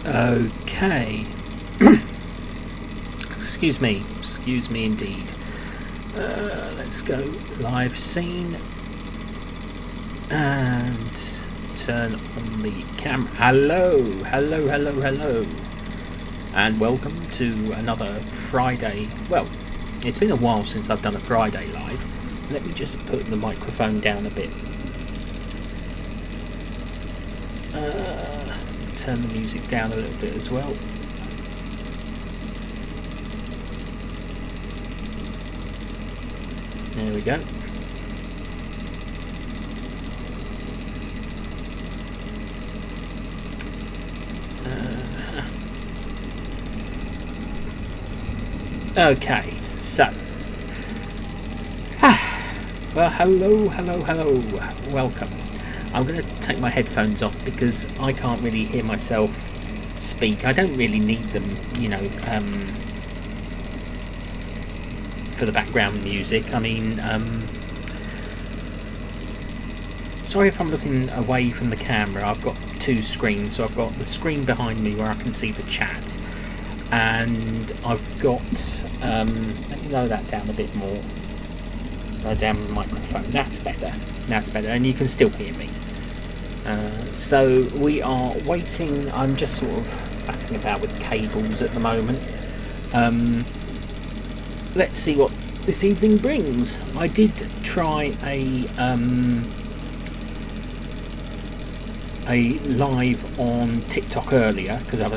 Okay. Excuse me indeed. Let's go live scene and turn on the camera. Hello, and welcome to another Friday. Well, it's been a while since I've done a Friday live. Let me just put the microphone down a bit. Turn the music down a little bit as well. There we go. Okay, so well, hello, welcome. I'm going to take my headphones off because I can't really hear myself speak. I don't really need them, for the background music. I mean, sorry if I'm looking away from the camera. I've got two screens, so I've got the screen behind me where I can see the chat, and I've got let me lower that down a bit more. Lower down the microphone. That's better, and you can still hear me. So we are waiting. I'm just sort of faffing about with cables at the moment. Let's see what this evening brings. I did try a live on TikTok earlier because I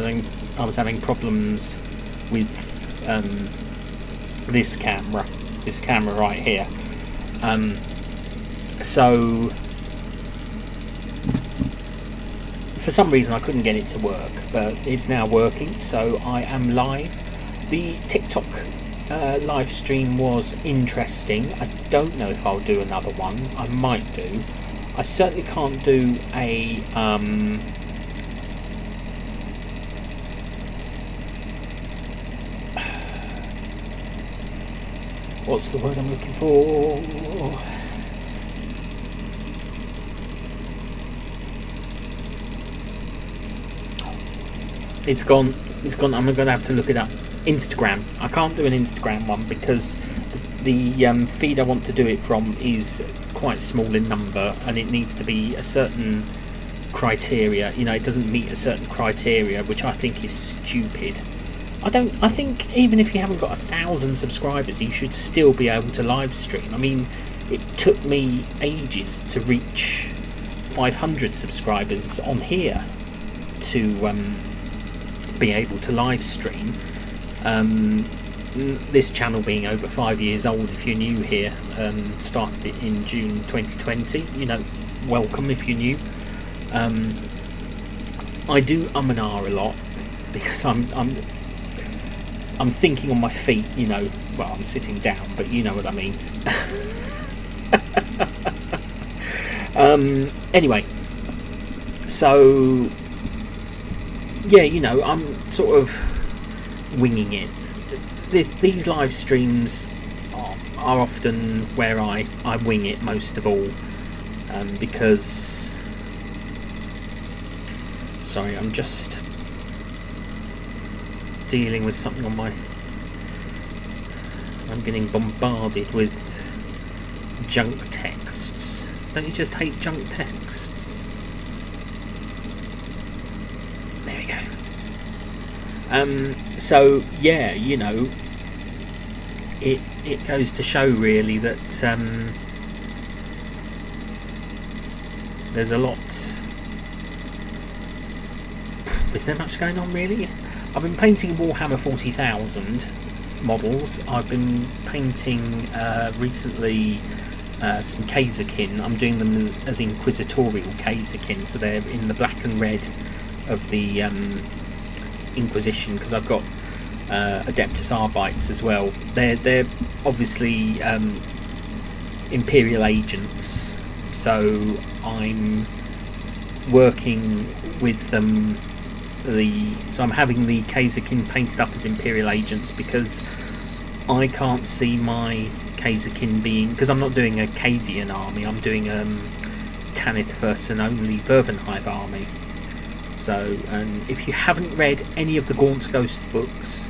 was having problems with this camera right here. So for some reason I couldn't get it to work, but it's now working, so I am live. The TikTok live stream was interesting. I don't know if I'll do another one. I might do. I certainly can't do a what's the word I'm looking for? It's gone. I'm going to have to look it up. Instagram. I can't do an Instagram one because the feed I want to do it from is quite small in number, and it needs to be a certain criteria. It doesn't meet a certain criteria, which I think is stupid. I think even if you haven't got 1,000 subscribers, you should still be able to live stream. I mean, it took me ages to reach 500 subscribers on here to be able to live stream. This channel being over 5 years old, if you're new here, started it in June 2020. Welcome if you're new. I do and ah a lot because I'm thinking on my feet. Well, I'm sitting down, but you know what I mean. Anyway, so yeah, I'm sort of winging it. These live streams are often where I wing it most of all, because sorry, I'm just dealing with something on my. I'm getting bombarded with junk texts. Don't you just hate junk texts? There we go. So yeah, it goes to show really that there's a lot. Is there much going on really? I've been painting Warhammer 40,000 models. I've been painting recently some Kaiserkin. I'm doing them as Inquisitorial Kaiserkin, so they're in the black and red of the Inquisition, because I've got Adeptus Arbites as well. They're obviously Imperial agents, so I'm working with them. So I'm having the Kaiserkin painted up as Imperial agents because I can't see my Kaiserkin being, because I'm not doing a Cadian army, I'm doing Tanith First and only Vervenhive army. So, and if you haven't read any of the Gaunt's Ghost books,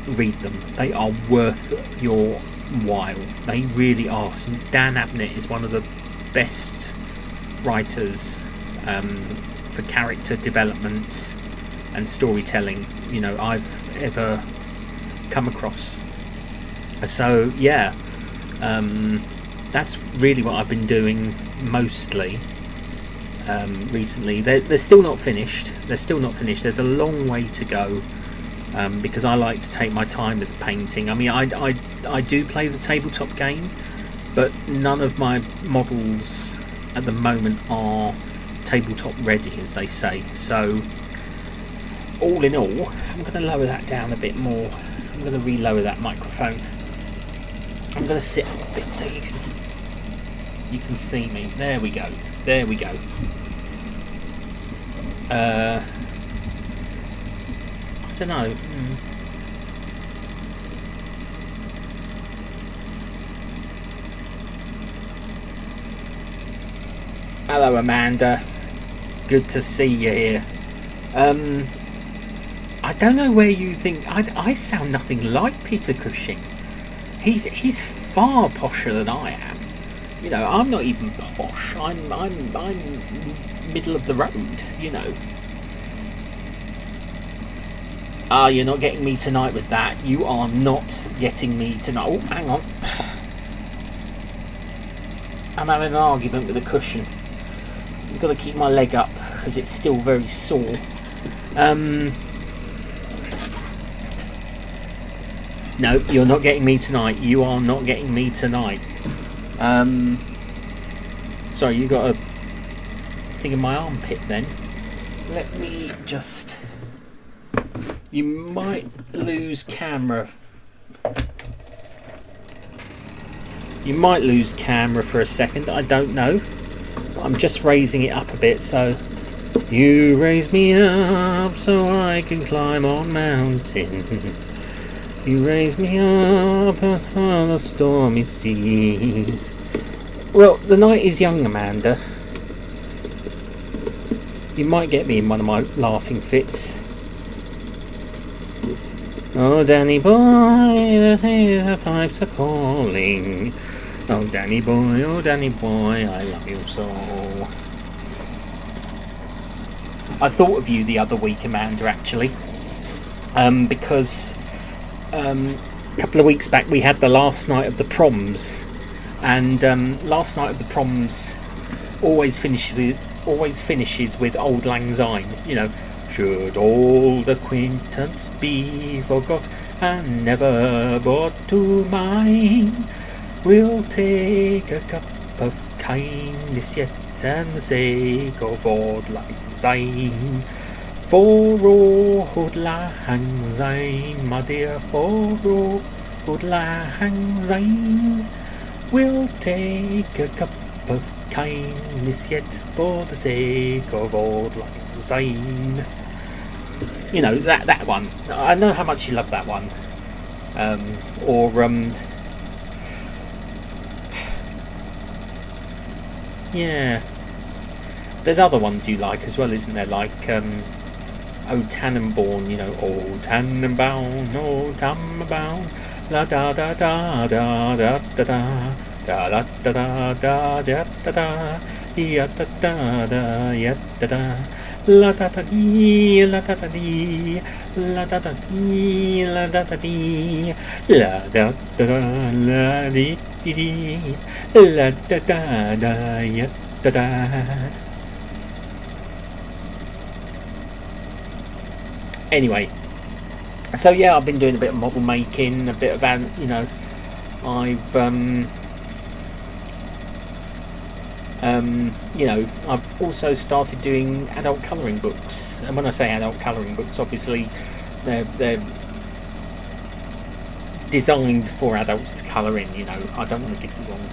read them. They are worth your while. They really are. Dan Abnett is one of the best writers for character development and storytelling, you know, I've ever come across. So yeah, that's really what I've been doing mostly recently. They're still not finished. There's a long way to go, because I like to take my time with the painting. I mean, I do play the tabletop game, but none of my models at the moment are tabletop ready, as they say. So all in all, I'm going to lower that down a bit more. I'm going to re-lower that microphone. I'm going to sit up a bit so you can see me. There we go. I don't know. Hello, Amanda. Good to see you here. I don't know where you think I sound nothing like Peter Cushing. He's far posher than I am. You know, I'm not even posh. I'm middle of the road. You know. You're not getting me tonight with that. You are not getting me tonight. Oh, hang on. I'm having an argument with a cushion. I've got to keep my leg up because it's still very sore. No, you're not getting me tonight. You are not getting me tonight. Sorry, you got a thing in my armpit then. Let me just... You might lose camera. You might lose camera for a second. I don't know. I'm just raising it up a bit, so... You raise me up so I can climb on mountains. You raise me up on the stormy seas. Well, the night is young, Amanda. You might get me in one of my laughing fits. Oh, Danny boy, the pipes are calling. Oh, Danny boy, I love you so. I thought of you the other week, Amanda, actually. Because a couple of weeks back we had the last night of the proms. And last night of the proms always finishes with Auld Lang Syne, you know. Should old acquaintance be forgot and never brought to mind, we'll take a cup of kindness yet and the sake of Auld Lang Syne. For Auld Lang Syne, my dear, for Auld Lang Syne, we'll take a cup of kindness yet for the sake of Auld Lang Syne. You know, that one. I know how much you love that one. Yeah. There's other ones you like as well, isn't there? Like O Tannenbaum, you know, O Tannenbaum, O Tannenbaum, la da da da da da da da. Da da da da da da da da, ya da da da, ya da da, la da da dee, la da da dee, la da da dee, la da da dee, la da da da, la dee dee dee, la da da da, ya da da. Anyway, so yeah, I've been doing a bit of model making, a bit of, you know, you know, I've also started doing adult colouring books, and when I say adult colouring books, obviously they're designed for adults to colour in. You know, I don't want to give the wrong.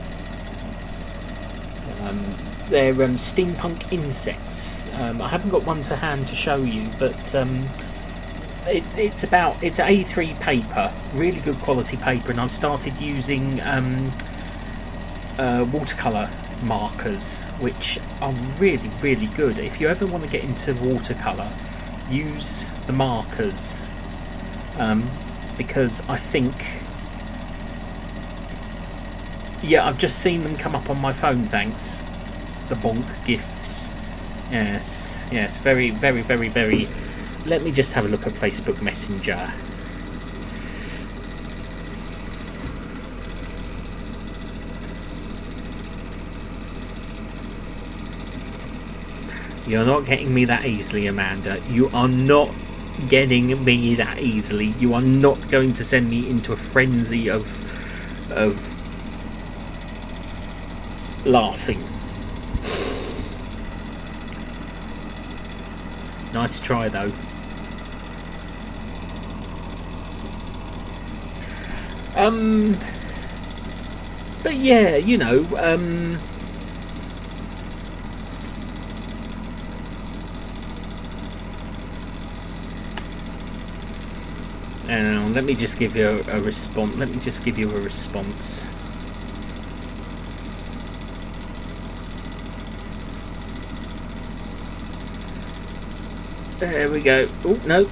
They're steampunk insects. I haven't got one to hand to show you, but it's A3 paper, really good quality paper, and I've started using watercolour markers, which are really, really good. If you ever want to get into watercolour, use the markers, because I think, yeah, I've just seen them come up on my phone, thanks. The bonk gifs. Yes, yes, very, very, very, very. Let me just have a look at Facebook Messenger. You're not getting me that easily, Amanda. You are not getting me that easily. You are not going to send me into a frenzy of laughing. Nice try, though. But yeah, you know, let me just give you a response. Let me just give you a response. There we go. Oh, no.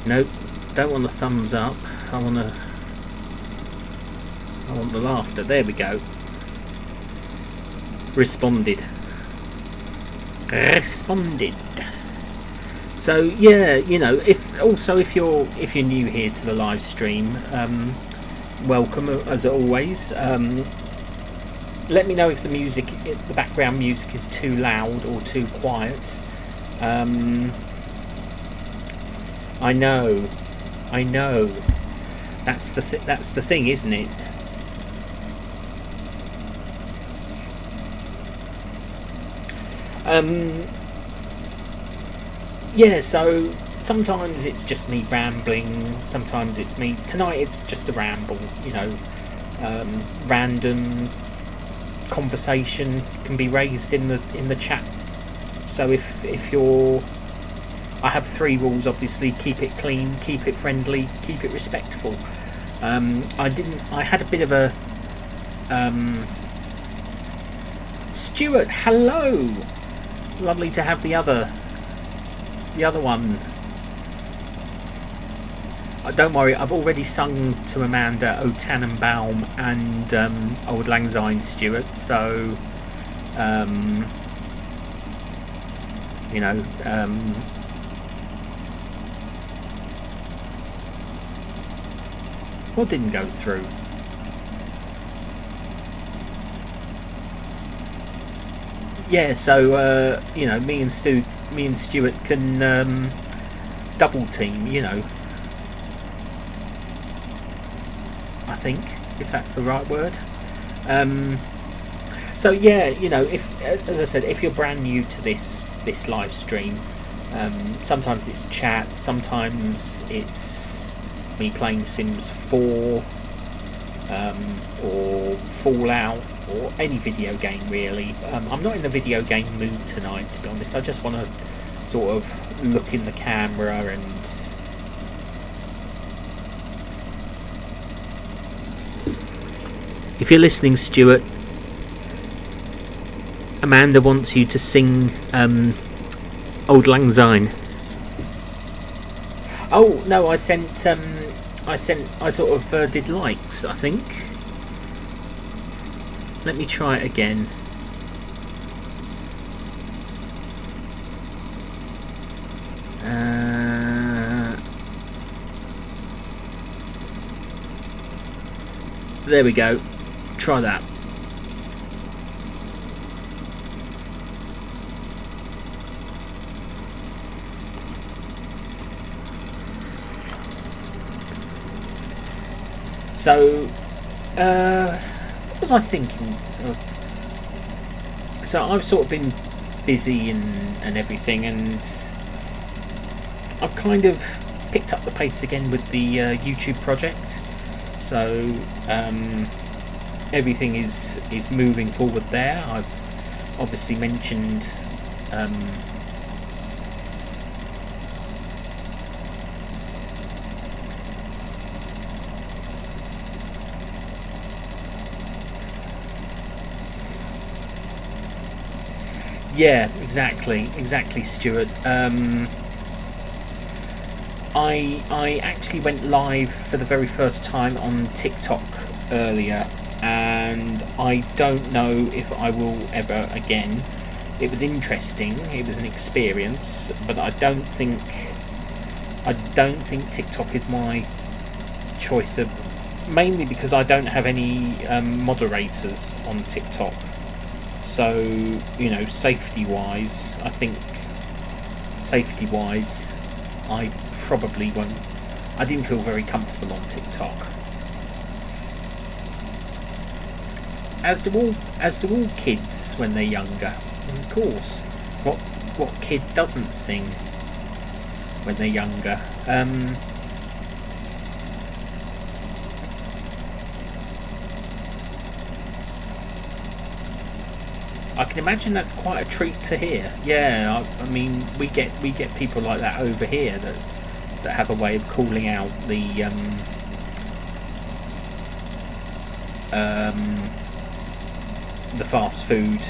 Nope. Don't want the thumbs up. I want the laughter. There we go. Responded. So yeah, you know, if you're new here to the live stream, welcome as always. Let me know if the background music is too loud or too quiet. I know. That's the thing, isn't it? Yeah, so sometimes it's just me rambling, sometimes it's me. Tonight it's just a ramble, you know. Random conversation can be raised in the chat. So if you're, I have 3 rules, obviously: keep it clean, keep it friendly, keep it respectful. I had a bit of a Stuart, hello, lovely to have the other one. Don't worry, I've already sung to Amanda O Tannenbaum and Auld Lang Syne, Stuart, so you know, what didn't go through? Yeah, so you know, me and Stuart can double team, you know. I think, if that's the right word. So yeah, you know, as I said, if you're brand new to this live stream, sometimes it's chat, sometimes it's me playing Sims 4, or Fallout, or any video game really. I'm not in the video game mood tonight, to be honest. I just want to sort of look in the camera and if you're listening, Stuart, Amanda wants you to sing Auld Lang Syne. Oh no, I sort of did likes, I think. Let me try it again. There we go. Try that. So, what was I thinking of? So I've sort of been busy and everything, and I've kind of picked up the pace again with the YouTube project. So everything is moving forward there. I've obviously mentioned Yeah, exactly, Stuart. I actually went live for the very first time on TikTok earlier, and I don't know if I will ever again. It was interesting. It was an experience, but I don't think TikTok is my choice of, mainly because I don't have any moderators on TikTok. So safety wise, safety wise, I probably won't. I didn't feel very comfortable on TikTok. As do all kids when they're younger. Of course, what what kid doesn't sing when they're younger? I can imagine that's quite a treat to hear. Yeah, I mean we get people like that over here that have a way of calling out um, the fast food.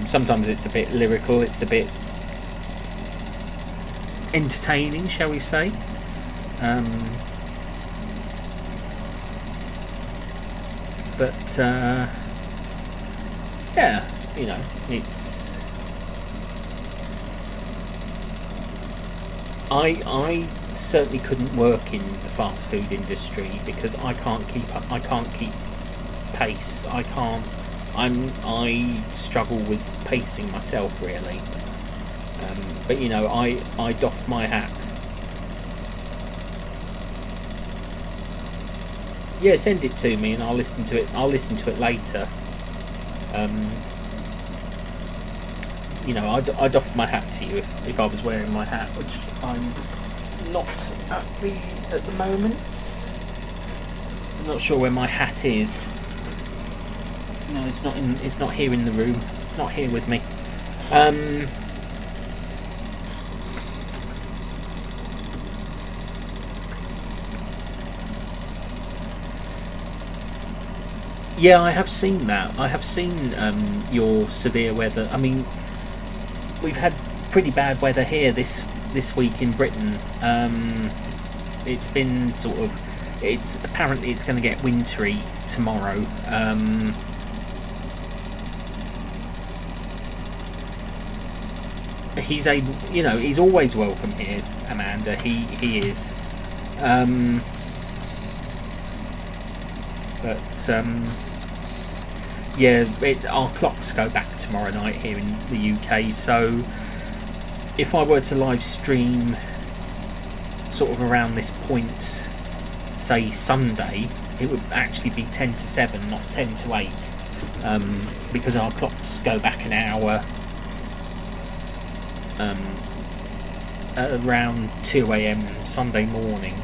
Sometimes it's a bit lyrical. It's a bit entertaining, shall we say? Um, but yeah, it's I certainly couldn't work in the fast food industry because I can't keep up. I can't keep pace. I can't. I struggle with pacing myself really. But I doff my hat. Yeah, send it to me and I'll listen to it. I'll listen to it later. Um, I'd doff my hat to you if I was wearing my hat, which I'm not at the moment. I'm not sure where my hat is. No, it's not in. It's not here in the room. It's not here with me. Um, yeah, I have seen that. I have seen your severe weather. I mean, we've had pretty bad weather here this week in Britain. It's been sort of. It's apparently it's going to get wintry tomorrow. He's able, he's always welcome here, Amanda. He is. Um, but yeah, our clocks go back tomorrow night here in the UK. So if I were to live stream sort of around this point, say Sunday, it would actually be 10 to 7, not 10 to 8, because our clocks go back an hour. Um, at around 2 a.m. Sunday morning.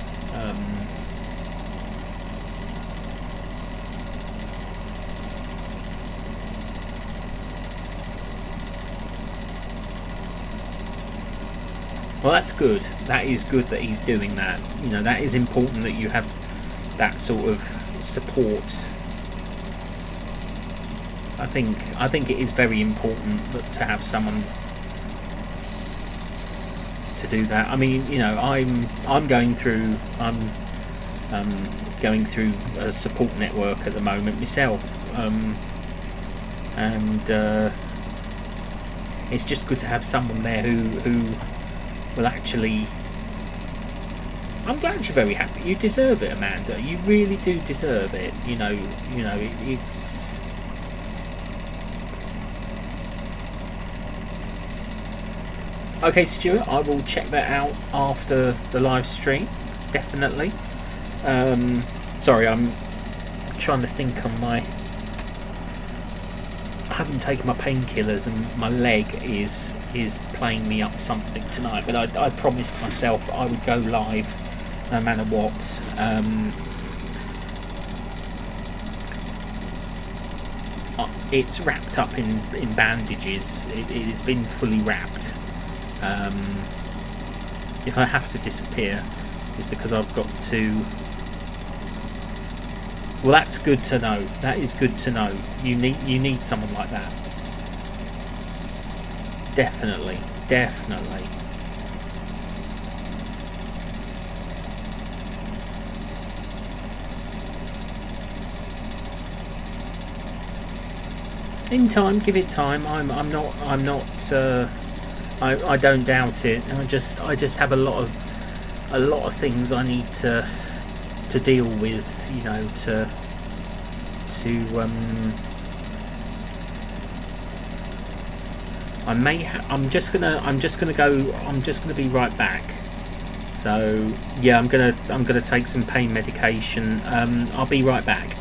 Well, that's good. That is good that he's doing that. That is important that you have that sort of support. I think it is very important to have someone to do that. I mean, I'm going through going through a support network at the moment myself, and it's just good to have someone there who will actually. I'm glad you're very happy. You deserve it, Amanda. You really do deserve it. It's. Okay, Stuart, I will check that out after the live stream, definitely. Sorry, I'm trying to think on my. I haven't taken my painkillers, and my leg is playing me up something tonight. But I promised myself I would go live, no matter what. It's wrapped up in bandages. It's been fully wrapped. If I have to disappear, it's because I've got to. Well, that's good to know. That is good to know. You need someone like that. Definitely, definitely. In time, give it time. I'm not. I don't doubt it. I just have a lot of things I need to deal with. You know, to I may. I'm just gonna go. I'm just gonna be right back. So yeah, I'm gonna take some pain medication. I'll be right back.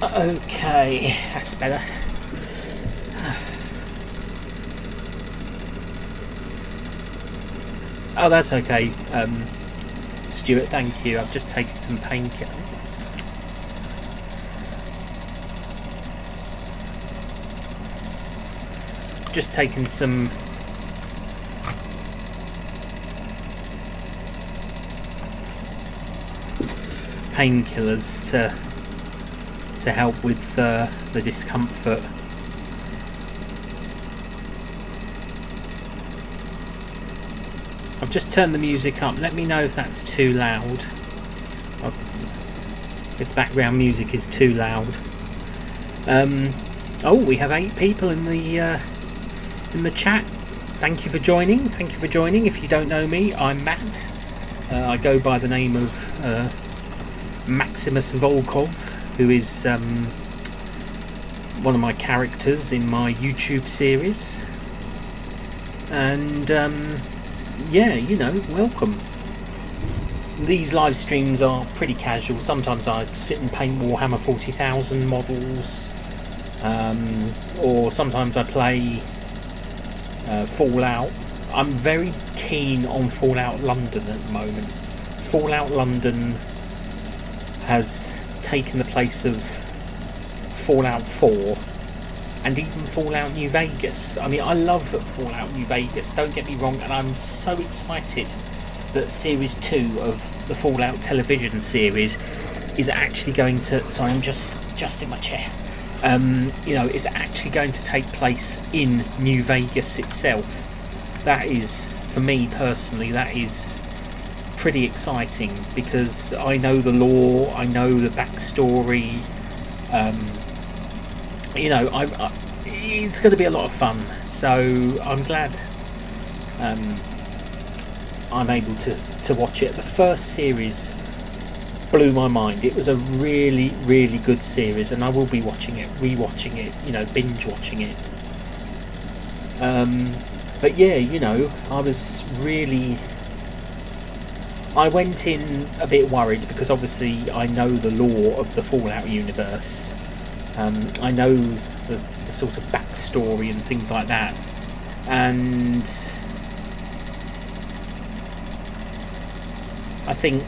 Okay, that's better. Oh, that's okay. Stuart, thank you. I've just taken some painkiller. Just taken some painkillers to help with the discomfort. I've just turned the music up. Let me know if that's too loud. If the background music is too loud. Oh, we have 8 people in the chat. Thank you for joining. Thank you for joining. If you don't know me, I'm Matt. I go by the name of Maximus Volkov, who is one of my characters in my YouTube series. And yeah, welcome. These live streams are pretty casual. Sometimes I sit and paint Warhammer 40,000 models, or sometimes I play Fallout. I'm very keen on Fallout London at the moment. Fallout London has taken the place of Fallout 4 and even Fallout New Vegas. I mean, I love Fallout New Vegas, don't get me wrong, and I'm so excited that Series 2 of the Fallout television series is actually going to... Sorry, I'm just in my chair. Is actually going to take place in New Vegas itself. That is, for me personally, that is pretty exciting because I know the lore, I know the backstory. It's going to be a lot of fun. So I'm glad I'm able to watch it. The first series blew my mind. It was a really, really good series, and I will be watching it, rewatching it, binge watching it. But yeah, I went in a bit worried because obviously I know the lore of the Fallout universe. I know the sort of backstory and things like that, and I think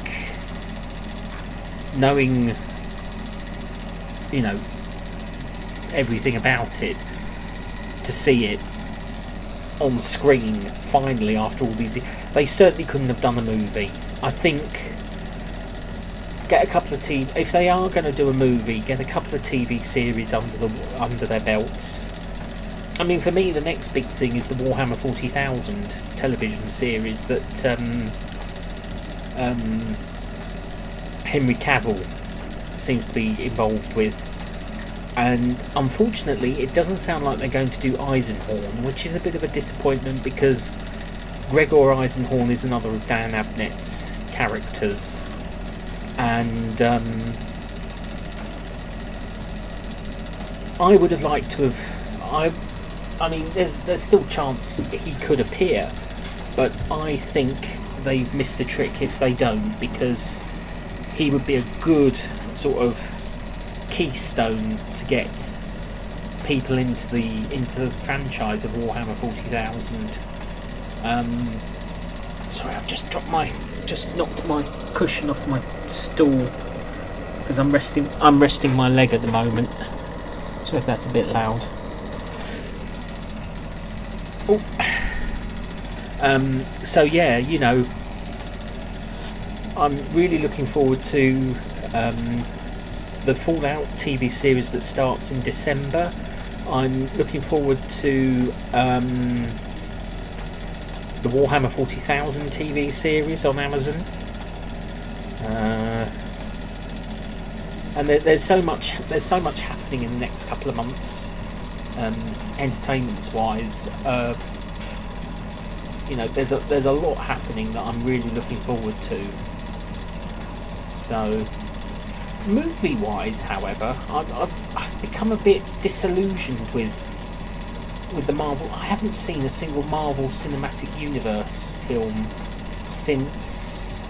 knowing everything about it, to see it on screen finally after all these years, they certainly couldn't have done a movie. I think get a couple of if they are going to do a movie, get a couple of TV series under their belts. I mean, for me, the next big thing is the Warhammer 40,000 television series that Henry Cavill seems to be involved with, and unfortunately it doesn't sound like they're going to do Eisenhorn, which is a bit of a disappointment because Gregor Eisenhorn is another of Dan Abnett's characters, and I would have liked to have I mean there's still a chance he could appear, but I think they've missed a trick if they don't, because he would be a good sort of keystone to get people into the franchise of Warhammer 40,000. Sorry, I've just knocked my cushion off my stool because I'm resting my leg at the moment. So if that's a bit loud. Oh. So yeah, I'm really looking forward to the Fallout TV series that starts in December. I'm looking forward to the Warhammer 40,000 TV series on Amazon. And there's so much happening in the next couple of months, entertainments-wise. There's a lot happening that I'm really looking forward to. So, movie-wise, however, I've become a bit disillusioned with the Marvel. I haven't seen a single Marvel Cinematic Universe film since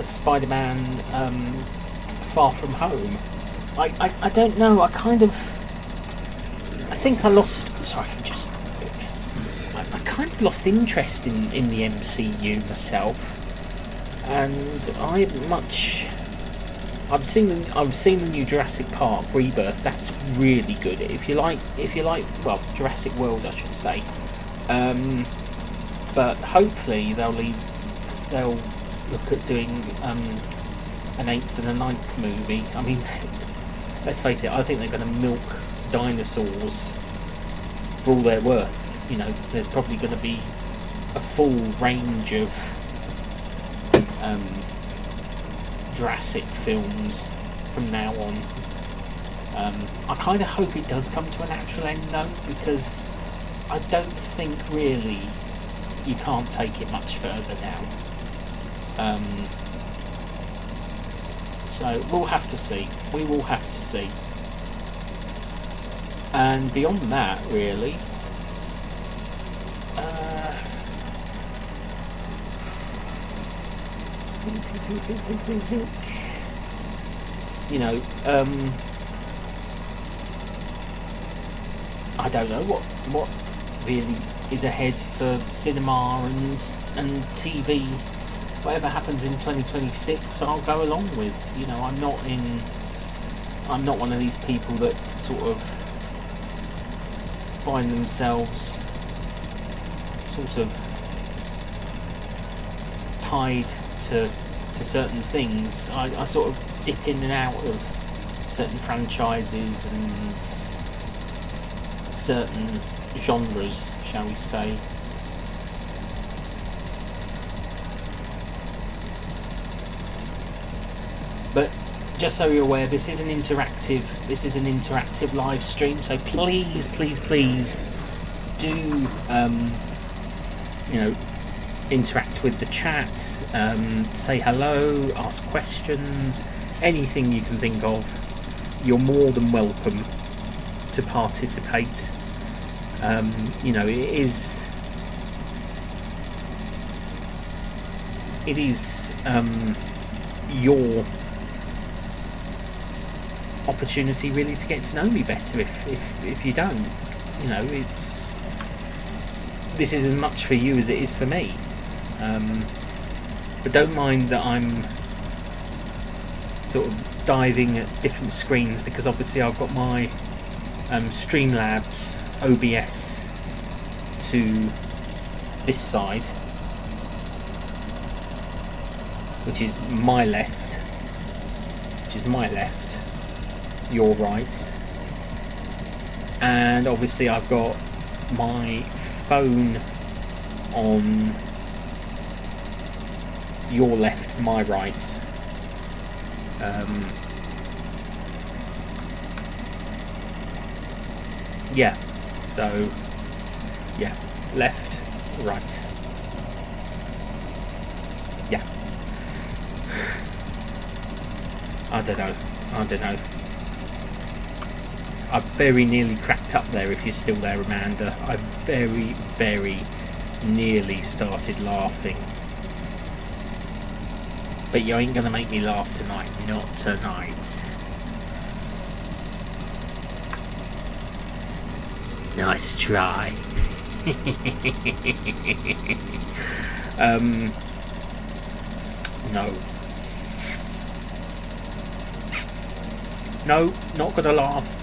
Spider-Man Far From Home. I don't know. I think I lost. Sorry, I kind of lost interest in the MCU myself, and I've seen the new Jurassic Park Rebirth. That's really good. If you like, well, Jurassic World, I should say. But hopefully they'll look at doing an 8th and a 9th movie. I mean, let's face it, I think they're going to milk dinosaurs for all they're worth. There's probably going to be a full range of Jurassic films from now on. I kind of hope it does come to a natural end though, because I don't think really you can't take it much further now. So we'll have to see. We will have to see. And beyond that, really, think. You know, I don't know what really is ahead for cinema and TV. Whatever happens in 2026, I'll go along with. You know, I'm not one of these people that sort of find themselves sort of tied to certain things. I sort of dip in and out of certain franchises and certain genres, shall we say. But just so you're aware, this is an interactive live stream, so please do interact with the chat, say hello, ask questions, anything you can think of. You're more than welcome to participate. It is your opportunity really to get to know me better. If you don't, this is as much for you as it is for me. But don't mind that I'm sort of diving at different screens, because obviously I've got my Streamlabs OBS to this side, which is my left, your right, and obviously I've got my phone on your left, my right. Left, right. I don't know. I very nearly cracked up there, if you're still there, Amanda. I very, very nearly started laughing. But you ain't gonna make me laugh tonight. Not tonight. Nice try. No, not gonna laugh.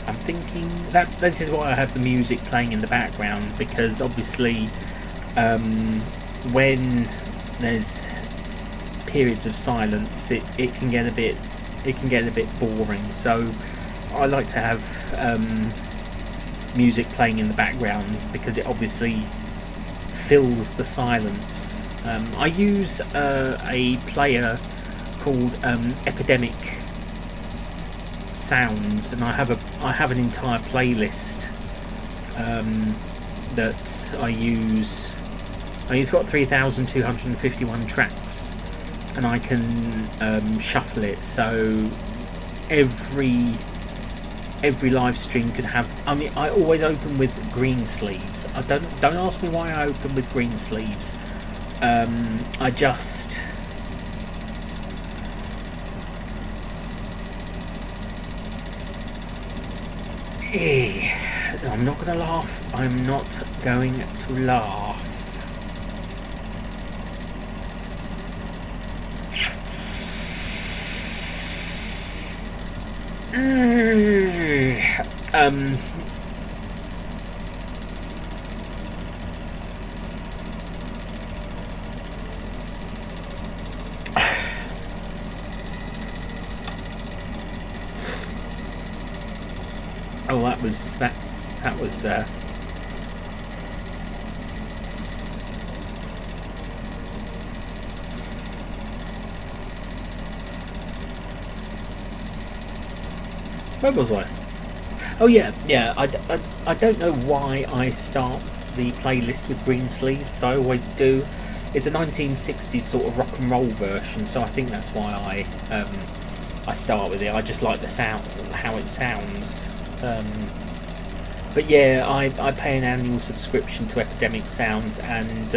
I'm thinking this is why I have the music playing in the background, because obviously when there's periods of silence, it can get a bit boring. So I like to have music playing in the background, because it obviously fills the silence. I use a player called Epidemic Sounds, and I have an entire playlist that I use. It's got 3,251 tracks, and I can shuffle it, so every live stream could have. I always open with green sleeves. Don't ask me why I open with green sleeves. I just. I'm not gonna laugh. I'm not going to laugh. Oh, that was where was I? Oh yeah, yeah. I don't know why I start the playlist with Green Sleeves, but I always do. It's a 1960s sort of rock and roll version, so I think that's why I start with it. I just like the sound, how it sounds. But yeah, I pay an annual subscription to Epidemic Sounds, and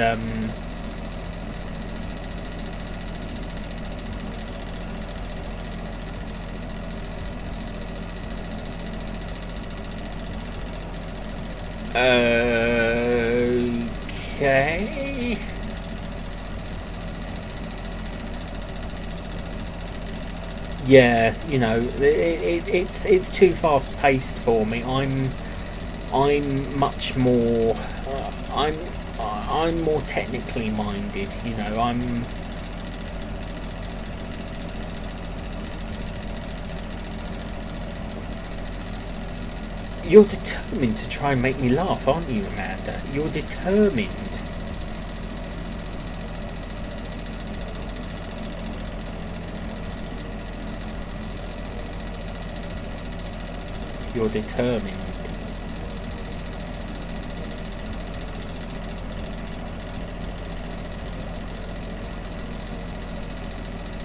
okay. Yeah, it's too fast paced for me. I'm much more I'm more technically minded. You're determined to try and make me laugh, aren't you, Amanda? You're determined. You're determined.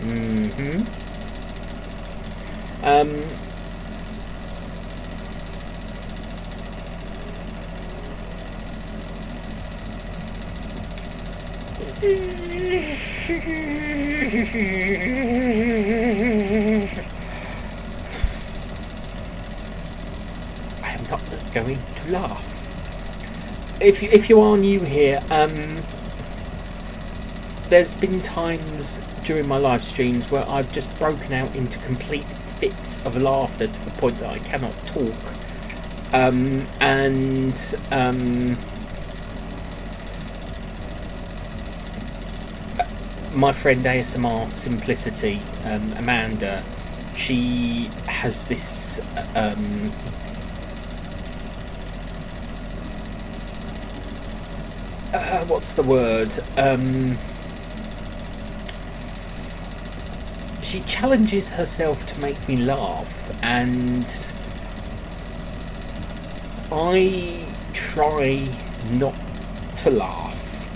Mm-hmm. Um, I am not going to laugh. If you are new here, there's been times during my live streams where I've just broken out into complete fits of laughter to the point that I cannot talk. My friend ASMR Simplicity, Amanda, she has this what's the word? She challenges herself to make me laugh, and I try not to laugh.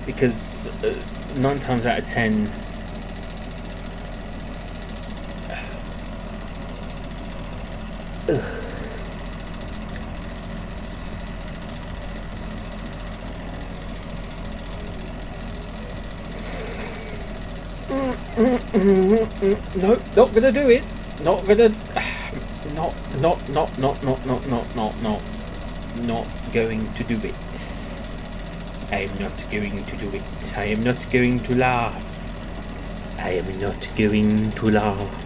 Because 9 times out of 10, no, not gonna do it. Not gonna. Not going to do it. I am not going to do it. I am not going to laugh. I am not going to laugh.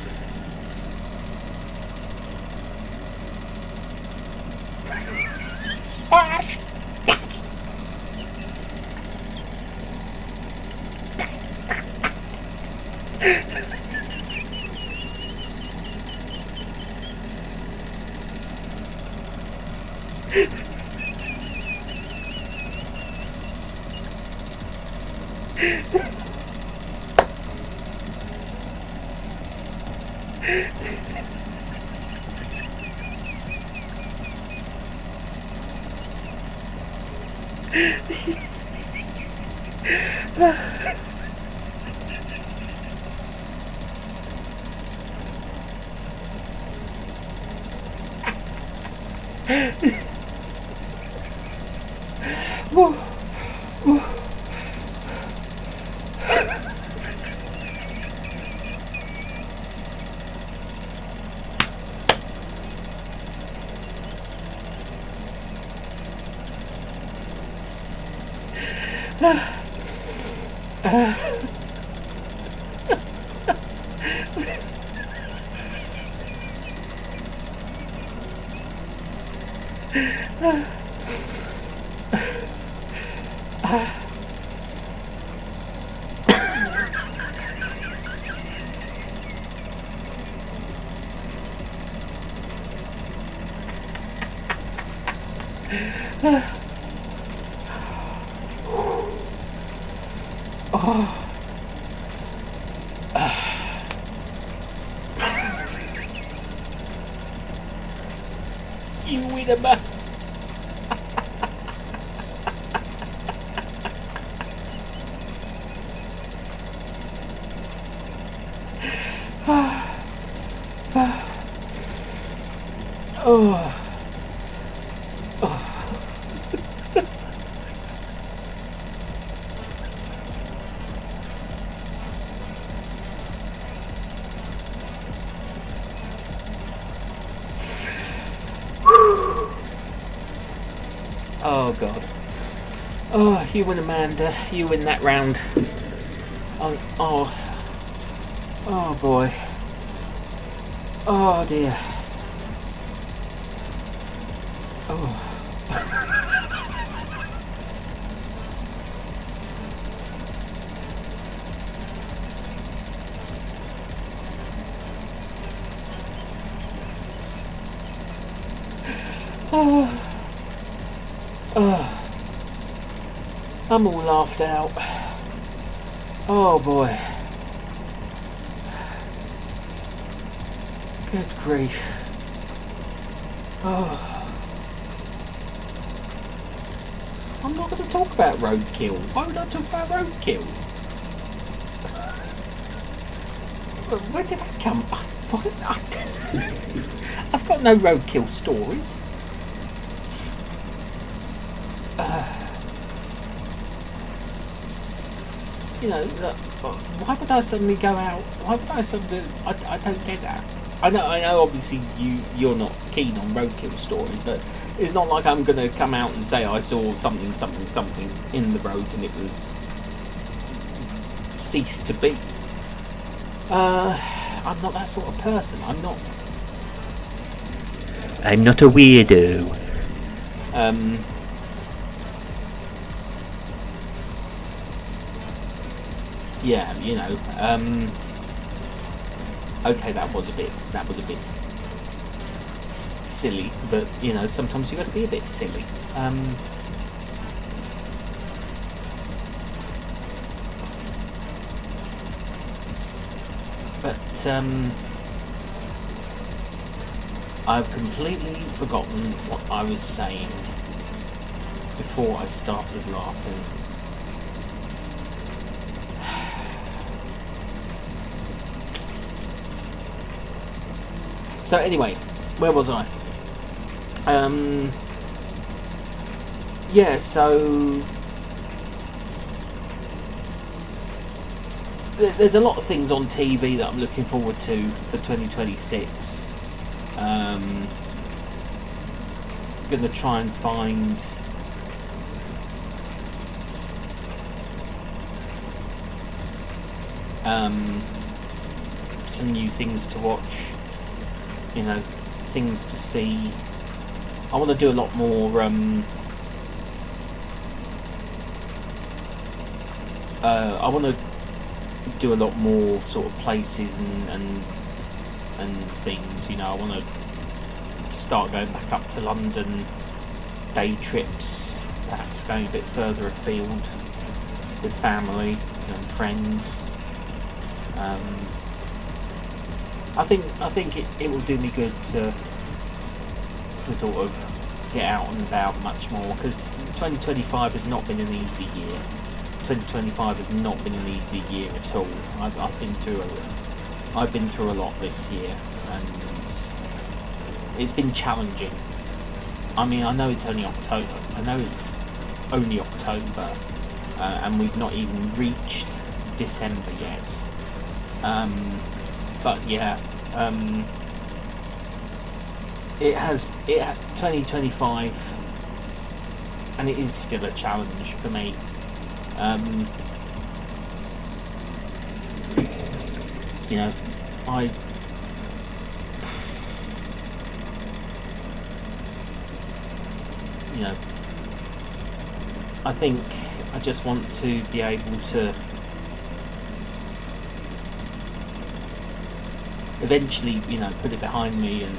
You winner, man. Oh. Oh God. Oh, you win, Amanda. You win that round. Oh. Oh boy. Oh dear. Oh. Oh. Oh. I'm all laughed out. Oh boy. Good grief. Oh. I'm not going to talk about roadkill. Why would I talk about roadkill? Where did that come? I've got no roadkill stories. You know, why would I suddenly go out? Why would I suddenly? I don't get that. I know. Obviously, you're not keen on roadkill stories, but it's not like I'm gonna come out and say I saw something in the road and it was ceased to be. I'm not that sort of person. I'm not a weirdo. Yeah, you know. Okay, that was a bit silly, but you know, sometimes you got to be a bit silly. But I've completely forgotten what I was saying before I started laughing. So anyway, where was I? Yeah, so there's a lot of things on TV that I'm looking forward to for 2026. Gonna try and find some new things to watch. You know, things to see. I want to do a lot more. I want to do a lot more sort of places and things. You know, I want to start going back up to London, day trips, perhaps going a bit further afield with family and friends. I think it will do me good to sort of get out and about much more, because 2025 has not been an easy year. 2025 has not been an easy year at all. I've been through a lot this year, and it's been challenging. I mean, I know it's only October. And we've not even reached December yet. But yeah, it 2025, and it is still a challenge for me. You know, I think I just want to be able to eventually, you know, put it behind me and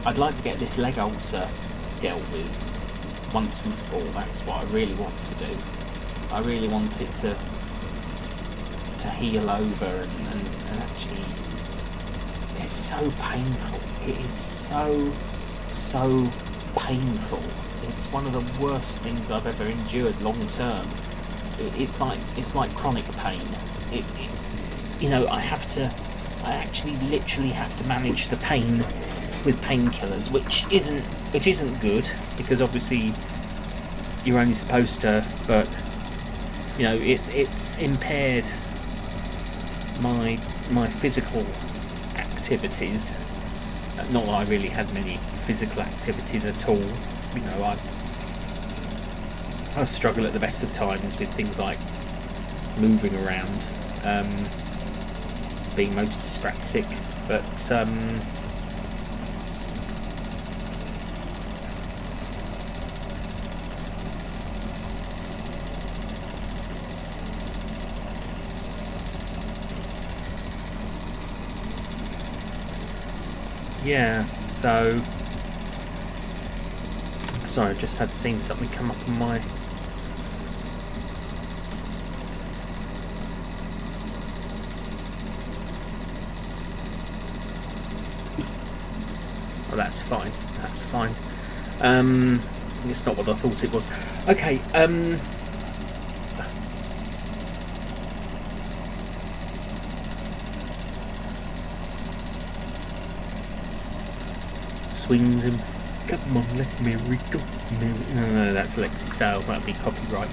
I'd like to get this leg ulcer dealt with once and for all. That's what I really want to do. I really want it to heal over and actually, it's so painful. It is so painful. It's one of the worst things I've ever endured long term. It's like chronic pain. I actually literally have to manage the pain with painkillers, which isn't good, because obviously you're only supposed to, but it's impaired my physical activities. Not that I really had many physical activities at all. I struggle at the best of times with things like moving around, being motor dyspraxic, but yeah, so sorry, I just had seen something come up on my that's fine. It's not what I thought it was. Okay, swings him. Come on, let me go. No, that's Alexi Sale. That'd be copyright.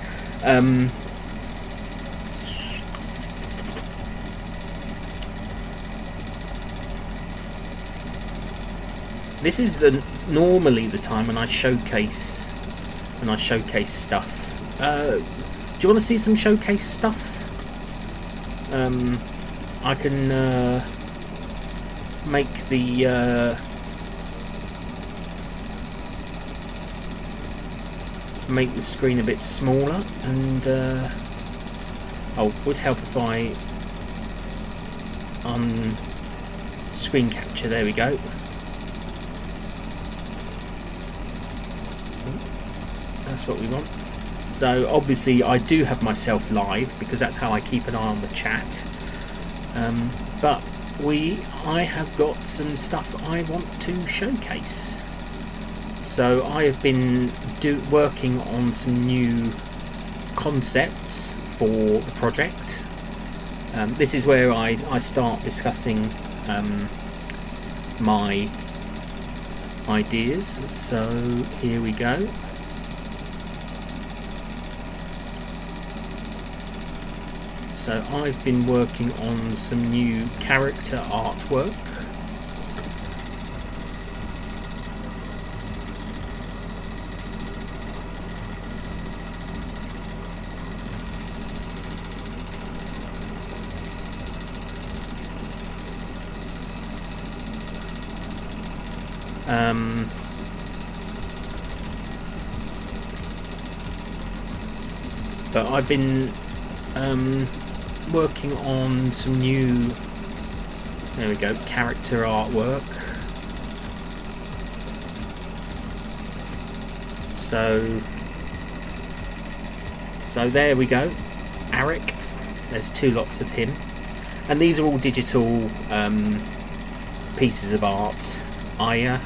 This is normally the time when I showcase stuff. Do you want to see some showcase stuff? I can make the screen a bit smaller, and would help if I screen capture. There we go. That's what we want. So obviously I do have myself live, because that's how I keep an eye on the chat. But I have got some stuff I want to showcase. So I have been working on some new concepts for the project. This is where I start discussing my ideas. So here we go. So I've been working on some new character artwork. But I've been working on some new, there we go, character artwork. So there we go, Arik. There's two lots of him, and these are all digital pieces of art. Aya,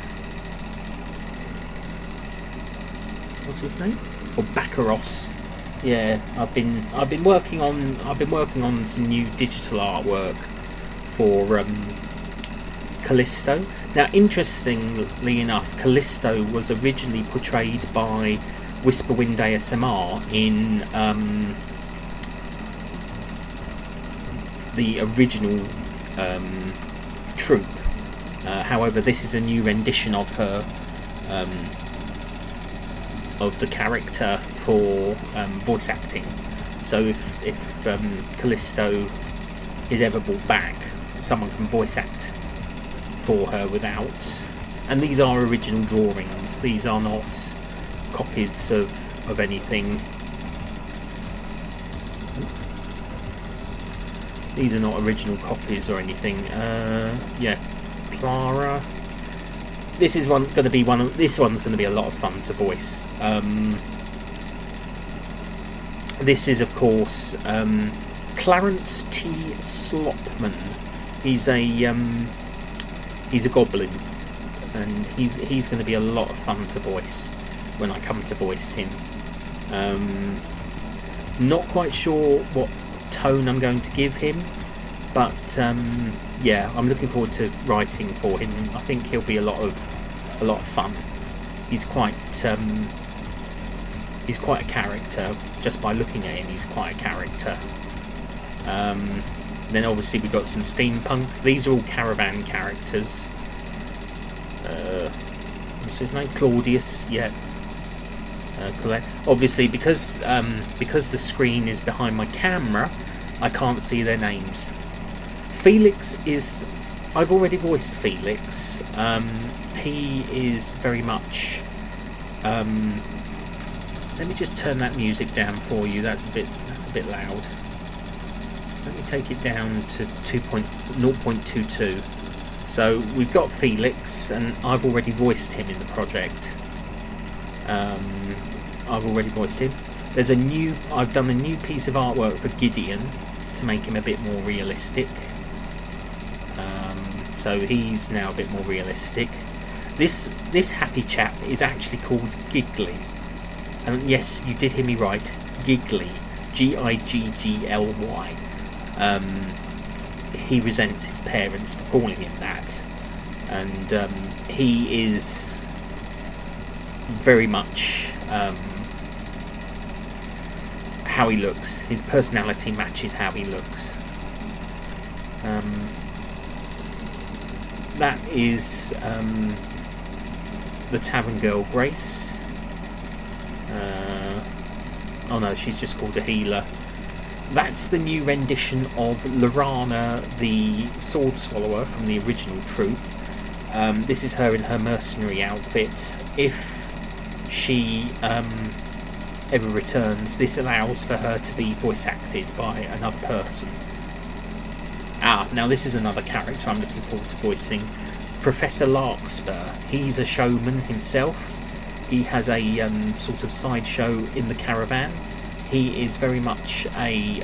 what's his name? Or Baccaros. Yeah, I've been working on some new digital artwork for Callisto. Now, interestingly enough, Callisto was originally portrayed by Whisperwind ASMR in the original troupe. However, this is a new rendition of her, of the character for voice acting. So if Callisto is ever brought back, someone can voice act for her without. And these are original drawings. These are not copies of anything. These are not original copies or anything. Yeah, Clara. this is going to be this one's going to be a lot of fun to voice. This is, of course, Clarence T. Slopman. He's a goblin, and he's going to be a lot of fun to voice when I come to voice him. Not quite sure what tone I'm going to give him, but yeah, I'm looking forward to writing for him. I think he'll be a lot of fun. He's quite a character. Just by looking at him, he's quite a character. Then obviously we've got some steampunk. These are all caravan characters. What's his name? Claudius. Yeah. Obviously, because the screen is behind my camera, I can't see their names. Felix is... I've already voiced Felix. He is very much... let me just turn that music down for you. That's a bit loud. Let me take it down to 0.22. So we've got Felix, and I've already voiced him in the project. I've already voiced him. I've done a new piece of artwork for Gideon to make him a bit more realistic. So he's now a bit more realistic. This happy chap is actually called Giggly. And yes, you did hear me right. Giggly. Giggly. He resents his parents for calling him that. And he is very much how he looks. His personality matches how he looks. That is the Tavern Girl Grace. Oh no, she's just called a healer. That's the new rendition of Lorana, the Sword Swallower from the original troupe. This is her in her mercenary outfit. If she ever returns, this allows for her to be voice acted by another person. Now this is another character I'm looking forward to voicing. Professor Larkspur. He's a showman himself. He has a sort of sideshow in the caravan. He is very much a...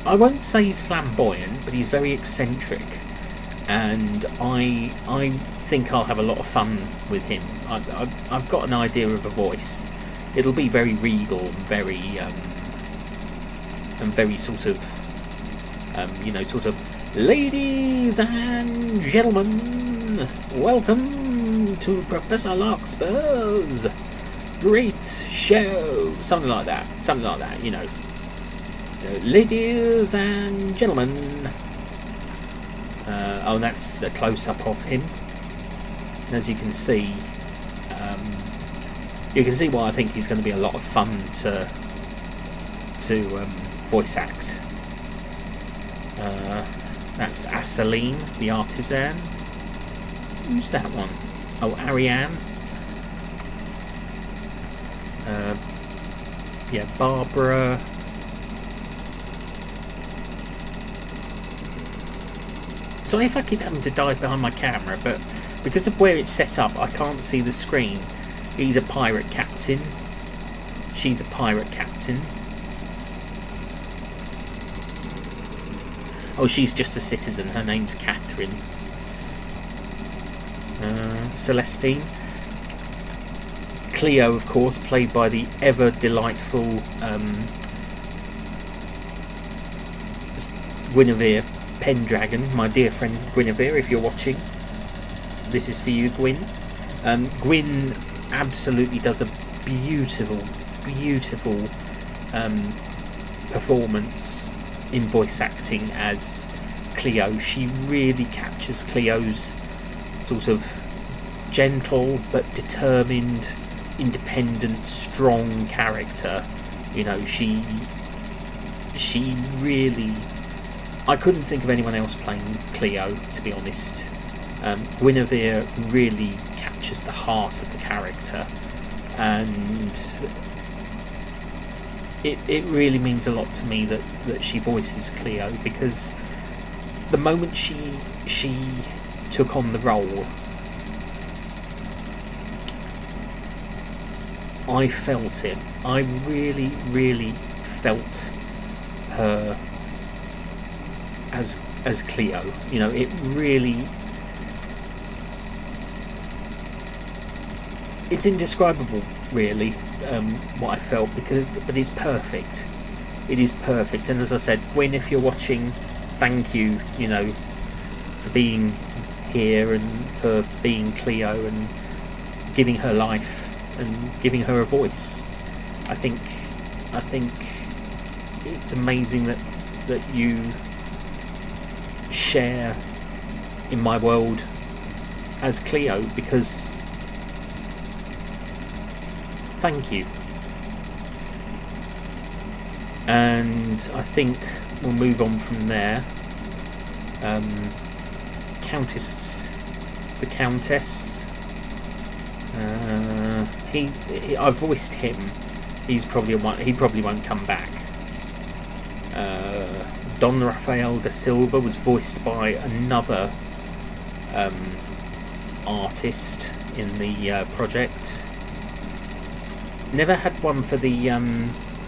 I won't say he's flamboyant, but he's very eccentric. And I think I'll have a lot of fun with him. I've got an idea of a voice. It'll be very regal and very sort of... sort of... Ladies and gentlemen, welcome to Professor Larkspur's great show. Something like that, ladies and gentlemen. That's a close-up of him. As you can see, why I think he's going to be a lot of fun to voice act. That's Asaline, the artisan. Who's that one? Oh, Ariane. Barbara. Sorry if I keep having to dive behind my camera, but because of where it's set up, I can't see the screen. He's a pirate captain. She's a pirate captain. Oh, she's just a citizen. Her name's Catherine. Celestine. Cleo, of course, played by the ever delightful Guinevere Pendragon, my dear friend Guinevere, if you're watching. This is for you, Gwyn. Gwyn absolutely does a beautiful performance in voice acting as Cleo. She really captures Cleo's sort of gentle but determined, independent, strong character. She really... I couldn't think of anyone else playing Cleo, to be honest. Guinevere really captures the heart of the character, and it really means a lot to me that she voices Cleo, because the moment she took on the role, I felt it. I really, really felt her as Cleo. You know, it really, it's indescribable, really, what I felt, but it's perfect. It is perfect. And as I said, Gwyn, if you're watching, thank you, you know, for being here and for being Cleo and giving her life and giving her a voice. I think it's amazing that you share in my world as Cleo, because thank you. And I think we'll move on from there. The Countess. I voiced him. He's probably one. He probably won't come back. Don Rafael da Silva was voiced by another artist in the project. Never had one for the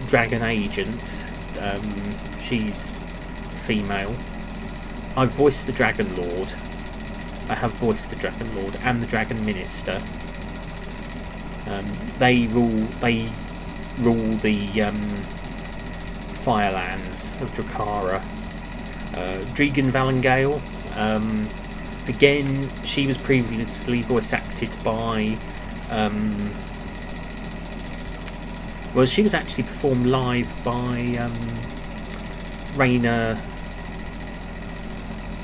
Dragon Agent. She's female. I've voiced the Dragon Lord. I have voiced the Dragon Lord and the Dragon Minister. They rule the Firelands of Drukhara. Dregan Valengale. Again, she was previously voice acted by. Well, she was actually performed live by Raina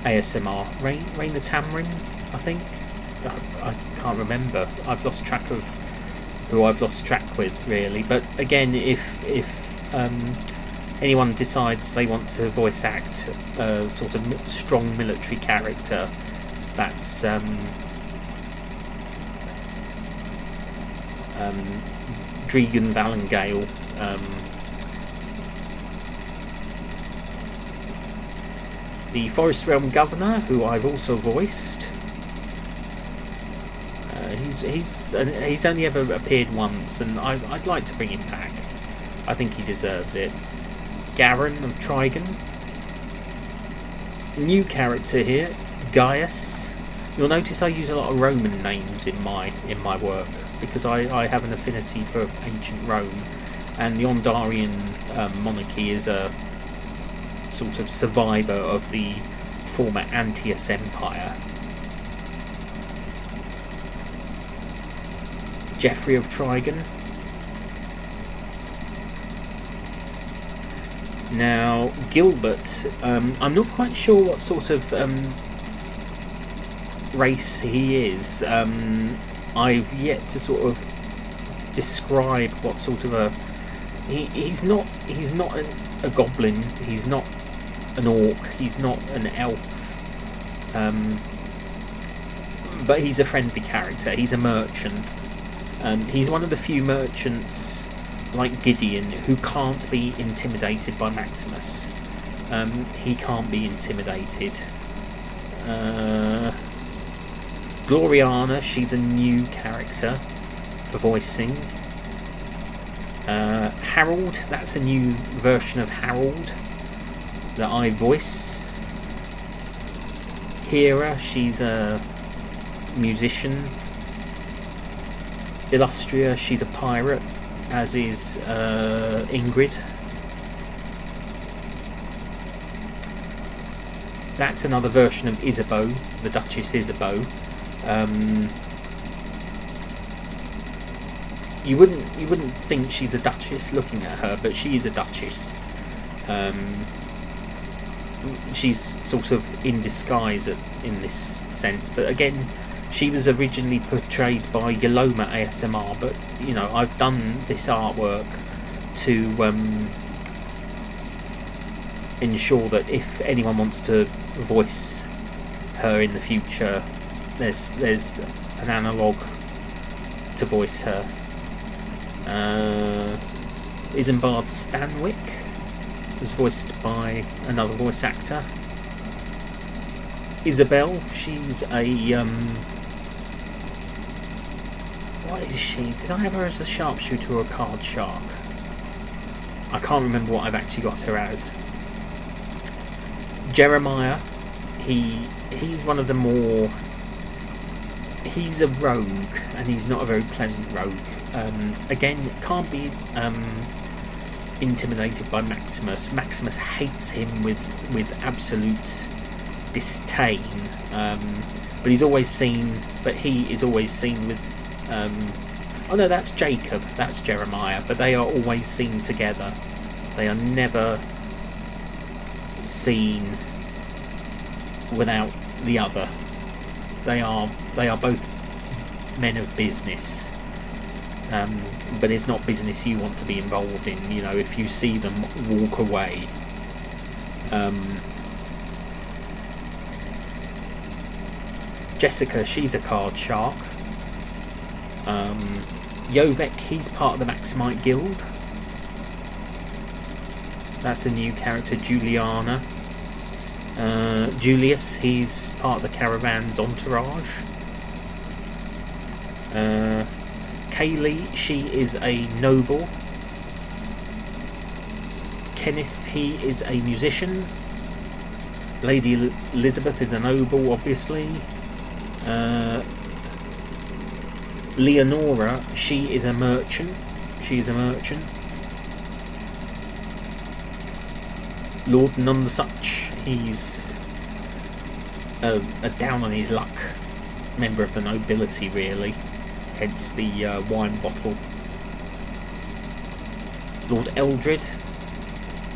ASMR. Raina Tamrin, I think. I can't remember. I've lost track of who I've lost track with, really. But again, if anyone decides they want to voice act a sort of strong military character, that's Dregan Valengale. The Forest Realm Governor, who I've also voiced. He's only ever appeared once, and I'd like to bring him back. I think he deserves it. Garen of Trigon. New character here, Gaius. You'll notice I use a lot of Roman names in my work, because I have an affinity for ancient Rome, and the Ondarian monarchy is a sort of survivor of the former Antaeus Empire. Geoffrey of Trigon. Now, Gilbert, I'm not quite sure what sort of race he is. I've yet to sort of describe what sort of a... He's not a goblin, he's not an orc, he's not an elf, but he's a friendly character. He's a merchant. He's one of the few merchants like Gideon who can't be intimidated by Maximus. He can't be intimidated. Gloriana, she's a new character for voicing. Harold, that's a new version of Harold that I voice. Hera, she's a musician. Illustria, she's a pirate, as is Ingrid. That's another version of Isabeau, the Duchess Isabeau. You wouldn't think she's a duchess looking at her, but she is a duchess. She's sort of in disguise in this sense, but again, she was originally portrayed by Yoloma ASMR. But you know, I've done this artwork to ensure that if anyone wants to voice her in the future, there's an analogue to voice her. Isambard Stanwyck was voiced by another voice actor. Isabel, she's a what is she? Did I have her as a sharpshooter or a card shark? I can't remember what I've actually got her as. Jeremiah, he's one of the more... He's a rogue, and he's not a very pleasant rogue. Again, can't be intimidated by Maximus. Maximus hates him with absolute disdain. But he is always seen with... oh no, that's Jacob. That's Jeremiah. But they are always seen together. They are never seen without the other. They are both men of business, but it's not business you want to be involved in. You know, if you see them, walk away. Jessica, she's a card shark. Jovek, he's part of the Maximite Guild. That's a new character. Juliana. Julius, he's part of the Caravan's entourage. Kaylee, she is a noble. Kenneth, he is a musician. Lady Elizabeth is a noble, obviously. Leonora, she is a merchant. Lord Nonsuch, he's a down on his luck member of the nobility, really, hence the wine bottle. Lord Eldred,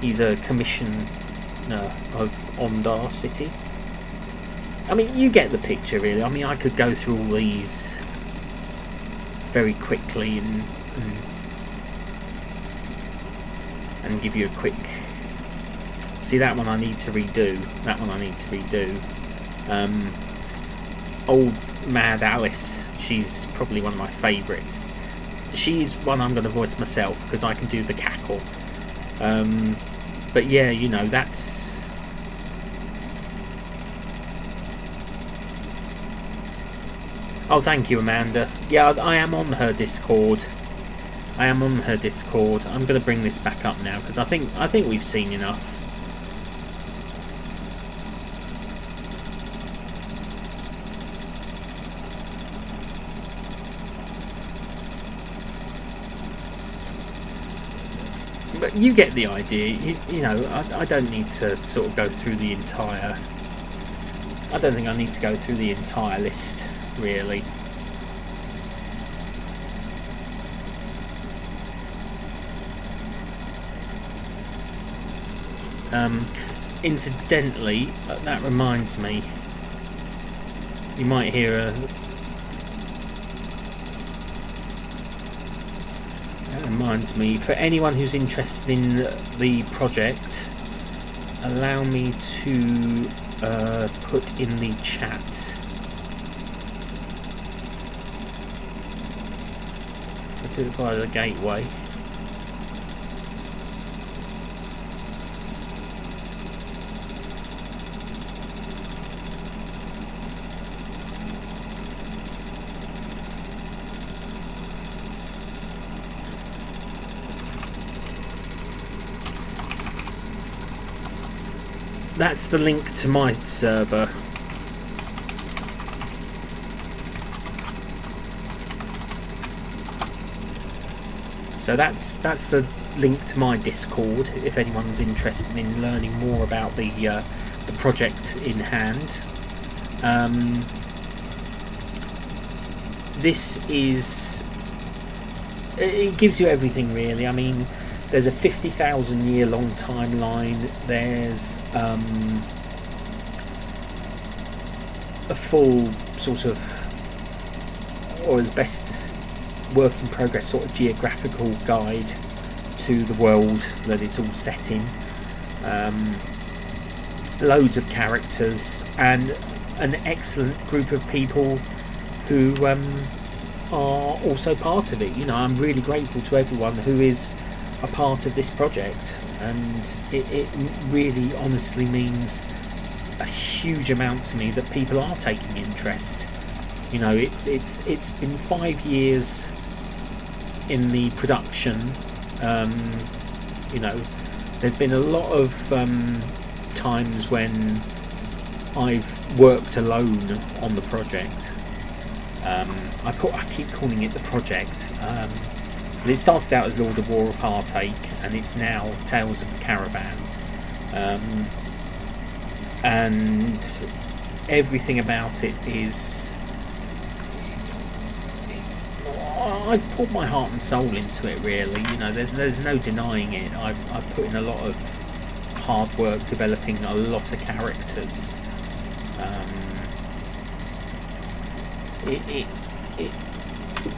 he's a commissioner of Ondar City. I mean, you get the picture, really. I mean, I could go through all these very quickly and give you a quick... See, that one I need to redo. Old Mad Alice, she's probably one of my favourites. She's one I'm going to voice myself because I can do the cackle. But yeah, you know, that's... Oh, thank you, Amanda. Yeah, I am on her Discord. I'm going to bring this back up now because I think we've seen enough. But you get the idea. You know, I don't need to sort of go through the entire... I don't think I need to go through the entire list, really. Incidentally, that reminds me, you might hear a... That reminds me, for anyone who's interested in the project, allow me to put in the chat. I'll do it via the gateway. That's the link to my server. So that's the link to my Discord if anyone's interested in learning more about the project in hand. This is... It gives you everything, really. I mean, there's a 50,000 year long timeline. There's a full sort of, or as best work in progress sort of geographical guide to the world that it's all set in. Loads of characters and an excellent group of people who are also part of it. You know, I'm really grateful to everyone who is a part of this project, and it really honestly means a huge amount to me that people are taking interest. You know, it's been 5 years in the production. You know, there's been a lot of times when I've worked alone on the project. I keep calling it the project, but it started out as Lord of War of Heartache, and it's now Tales of the Caravan. And everything about it is... I've poured my heart and soul into it, really. You know, there's no denying it. I've put in a lot of hard work developing a lot of characters.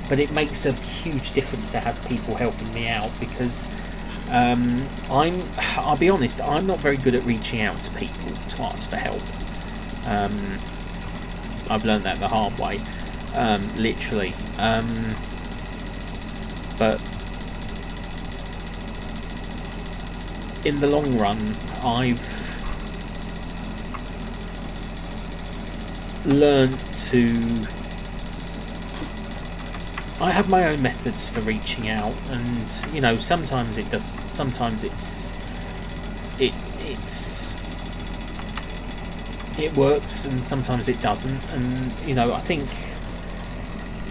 But it makes a huge difference to have people helping me out, because I'll be honest, I'm not very good at reaching out to people to ask for help. I've learned that the hard way, literally. But in the long run, I've learned to... I have my own methods for reaching out, and you know, sometimes it does, sometimes it works, and sometimes it doesn't. And you know, I think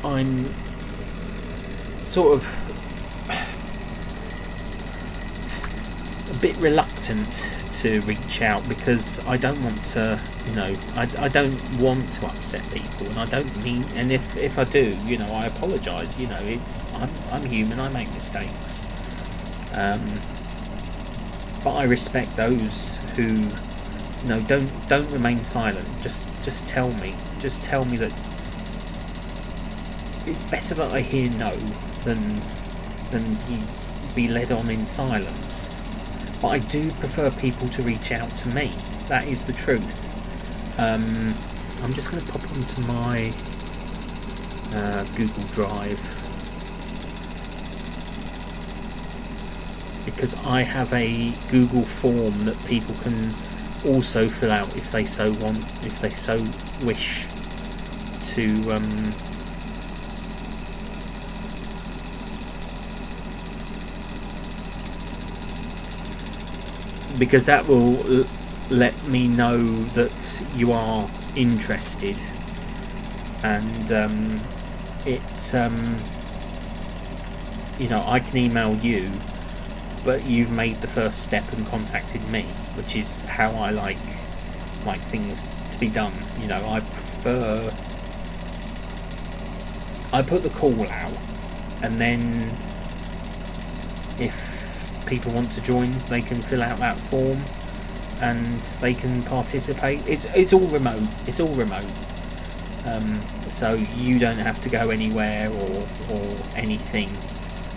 I'm sort of a bit reluctant to reach out, because I don't want to, you know, I don't want to upset people, and I don't mean, and if I do, you know, I apologise. You know, I'm human, I make mistakes, but I respect those who, you know, don't remain silent. Just tell me that it's better that I hear no than be led on in silence. But I do prefer people to reach out to me. That is the truth. I'm just going to pop onto my Google Drive, because I have a Google form that people can also fill out if they so want, if they so wish to. Because that will let me know that you are interested, and you know, I can email you, but you've made the first step and contacted me, which is how I like things to be done. You know, I put the call out, and then if people want to join, they can fill out that form and they can participate. It's all remote. So you don't have to go anywhere or anything.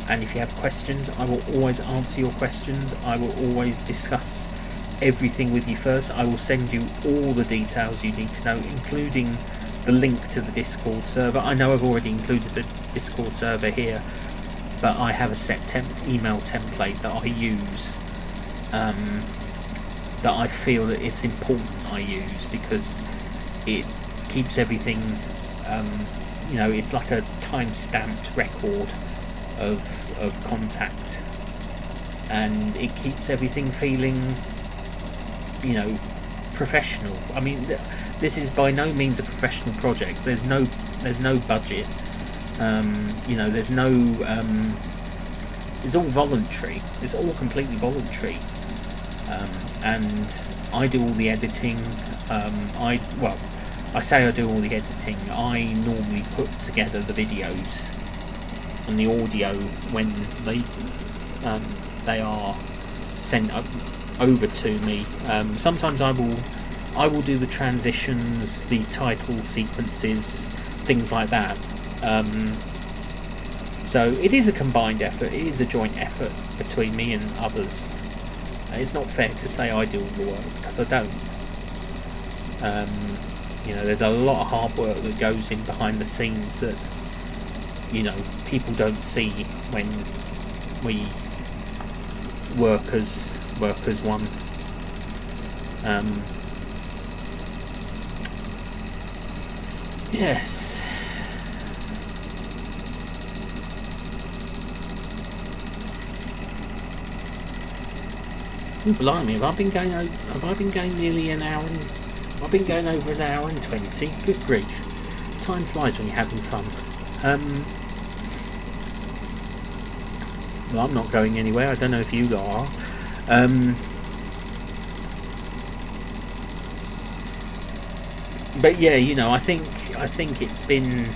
And if you have questions, I will always answer your questions. I will always discuss everything with you first. I will send you all the details you need to know, including the link to the Discord server. I know I've already included the Discord server here, but I have a set email template that I use, that I feel that it's important I use, because it keeps everything, you know, it's like a time-stamped record of contact, and it keeps everything feeling, you know, professional. I mean, this is by no means a professional project. There's no budget. You know, there's no. It's all voluntary. It's all completely voluntary, and I do all the editing. I say I do all the editing. I normally put together the videos and the audio when they are sent over to me. Sometimes I will do the transitions, the title sequences, things like that. So it is a combined effort. It is a joint effort between me and others. It's not fair to say I do all the work, because I don't. You know, there's a lot of hard work that goes in behind the scenes that, you know, people don't see when we work as one. Yes. Oh, blimey, have I been going? Have I been going nearly an hour? I've been going over an hour and 20. Good grief! Time flies when you're having fun. Well, I'm not going anywhere. I don't know if you are. But yeah, you know, I think it's been.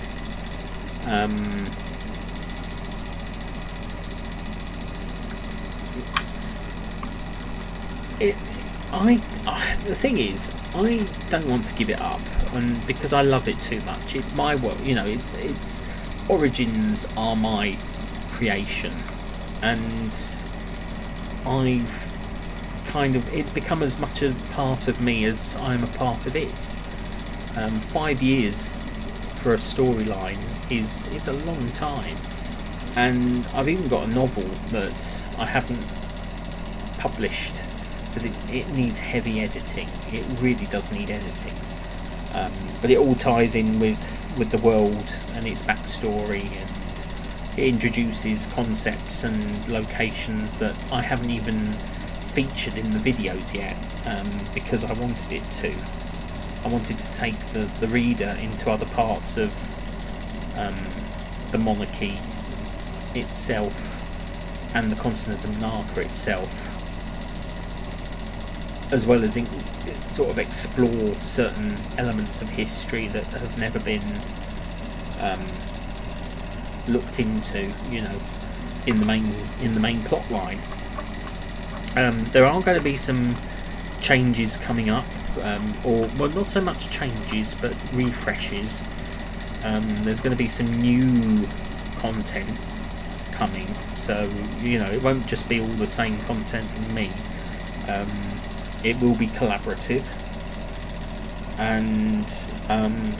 It, the thing is, I don't want to give it up, and because I love it too much. It's my world, you know. It's origins are my creation, and I've it's become as much a part of me as I'm a part of it. 5 years for a storyline is a long time, and I've even got a novel that I haven't published because it needs heavy editing. It really does need editing, but it all ties in with the world and its backstory, and it introduces concepts and locations that I haven't even featured in the videos yet, because I wanted it to. I wanted to take the reader into other parts of the monarchy itself and the continent of Narca itself, as well as sort of explore certain elements of history that have never been looked into, you know, in the main plot line. There are going to be some changes coming up, or well, not so much changes, but refreshes. There's going to be some new content coming, so you know, it won't just be all the same content from me. It will be collaborative, and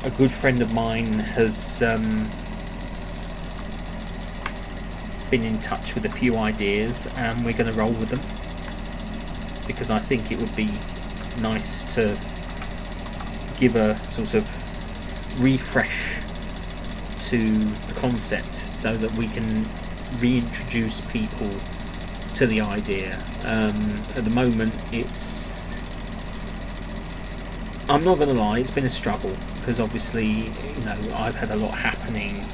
a good friend of mine has been in touch with a few ideas, and we're going to roll with them, because I think it would be nice to give a sort of refresh to the concept so that we can reintroduce people to the idea. At the moment, I'm not going to lie, it's been a struggle, because obviously, you know, I've had a lot happening,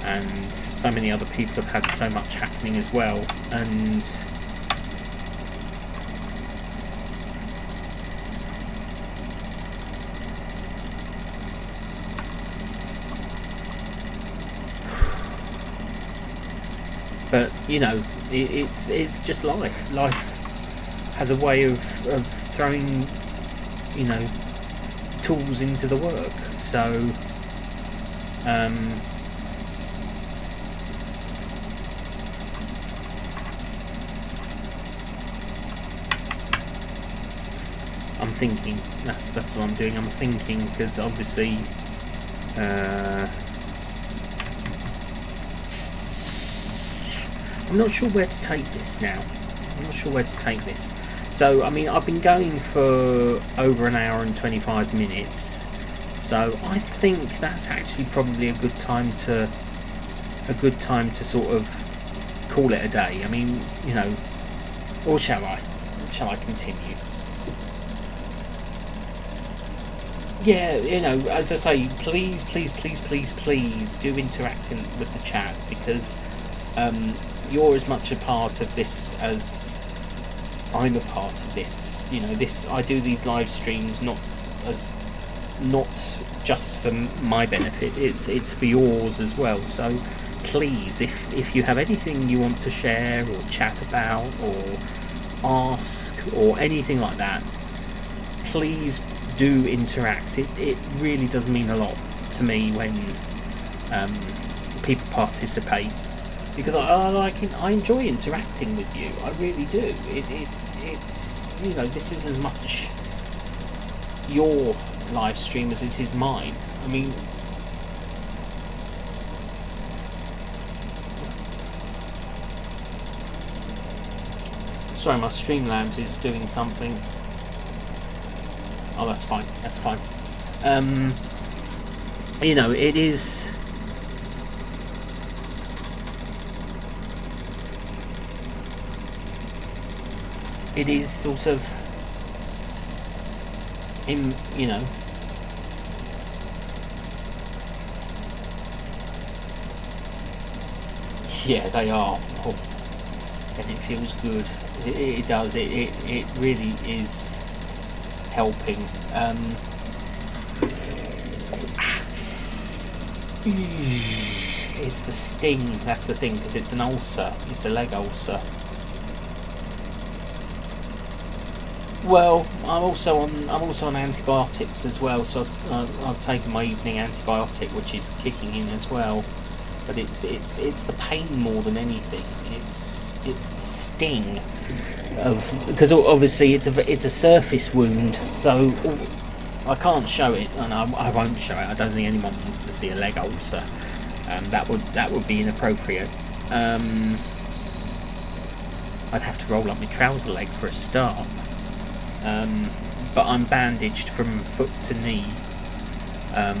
and so many other people have had so much happening as well, and but you know, it's just life. Life has a way of throwing, you know, tools into the work. So I'm thinking. That's what I'm doing. I'm thinking, because obviously. I'm not sure where to take this now. So, I mean, I've been going for over an hour and 25 minutes. So, I think that's actually probably a good time to sort of call it a day. I mean, you know, or shall I? Shall I continue? Yeah, you know, as I say, please do interact with the chat, because you're as much a part of this as I'm a part of this. You know, I do these live streams not just for my benefit. It's for yours as well. So please, if you have anything you want to share or chat about or ask or anything like that, please do interact. It really does mean a lot to me when people participate, because I enjoy interacting with you. I really do. It's you know, this is as much your live stream as it is mine. I mean, sorry, my Streamlabs is doing something. Oh, that's fine. you know, it is. It is sort of, you know, yeah, they are. Oh, and it feels good. It does. It really is helping. It's the sting. That's the thing, because it's an ulcer. It's a leg ulcer. Well, I'm also on antibiotics as well. So I've taken my evening antibiotic, which is kicking in as well. But it's the pain more than anything. It's the sting of, because obviously it's a surface wound, so I can't show it, and I won't show it. I don't think anyone wants to see a leg ulcer. That would be inappropriate. I'd have to roll up my trouser leg for a start. But I'm bandaged from foot to knee. I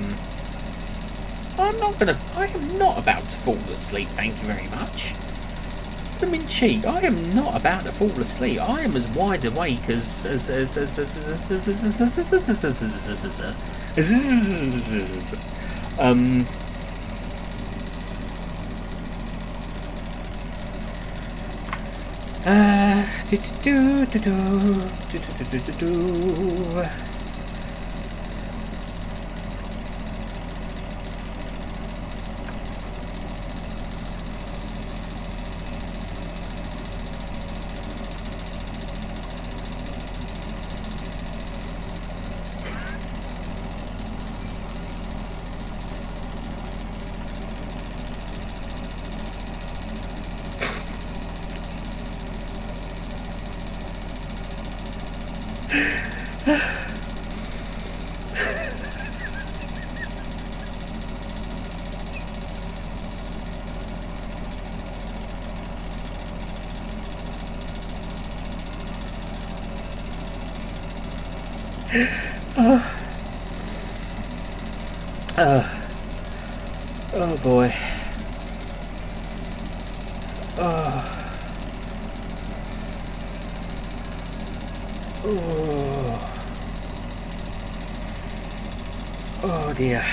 am not about to fall asleep, thank you very much. Blooming cheek, I am not about to fall asleep. I am as wide awake as oh boy. Oh dear.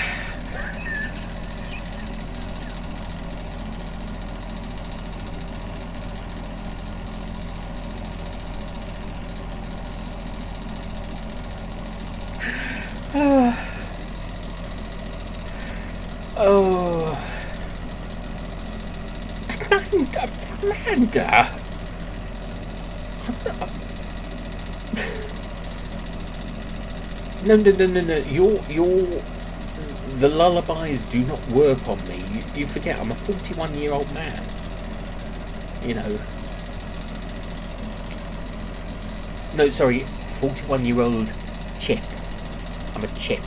Oh. Amanda. No. The lullabies do not work on me. You forget I'm a 41-year-old man. You know. No, sorry, 41-year-old chip. I'm a chip.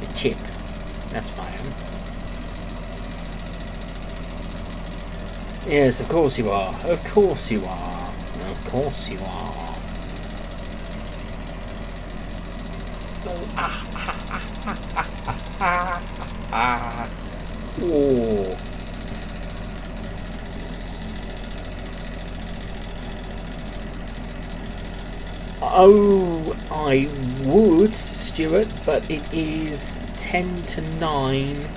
A chip. That's what I am. Yes, of course you are. Of course you are. Of course you are. Oh. Oh, I would, Stuart, but it is 10 to 9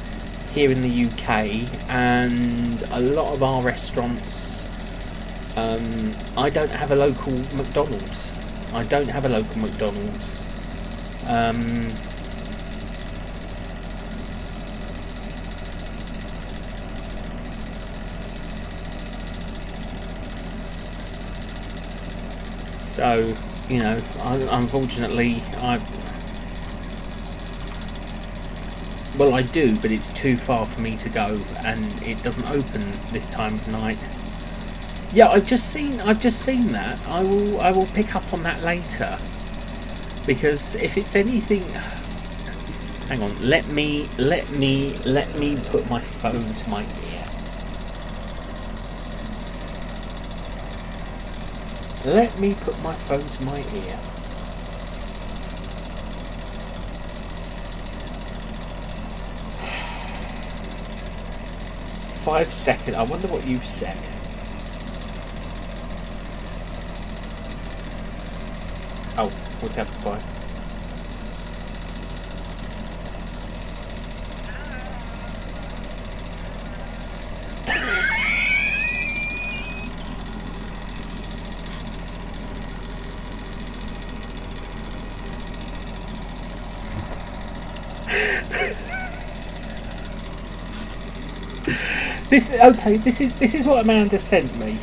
here in the UK, and a lot of our restaurants, I don't have a local McDonald's. So, you know, unfortunately, I do, but it's too far for me to go, and it doesn't open this time of night. Yeah, I've just seen that. I will pick up on that later, because if it's anything, hang on, let me put my phone to my ear. Let me put my phone to my ear. 5 seconds. I wonder what you've said. Oh, what happened? 5. This is what Amanda sent me.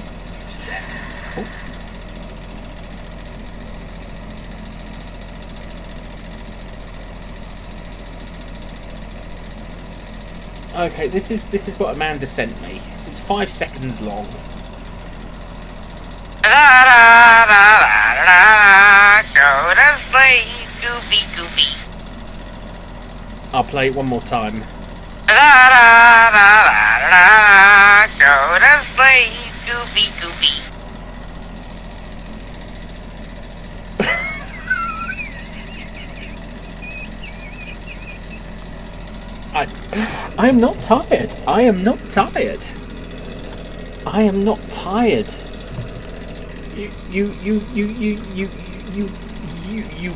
Oh. Okay, this is what Amanda sent me. It's 5 seconds long. Go to sleep, goofy, goofy. I'll play it one more time. Go to sleep, goofy, goofy. I am not tired. I am not tired. I am not tired. You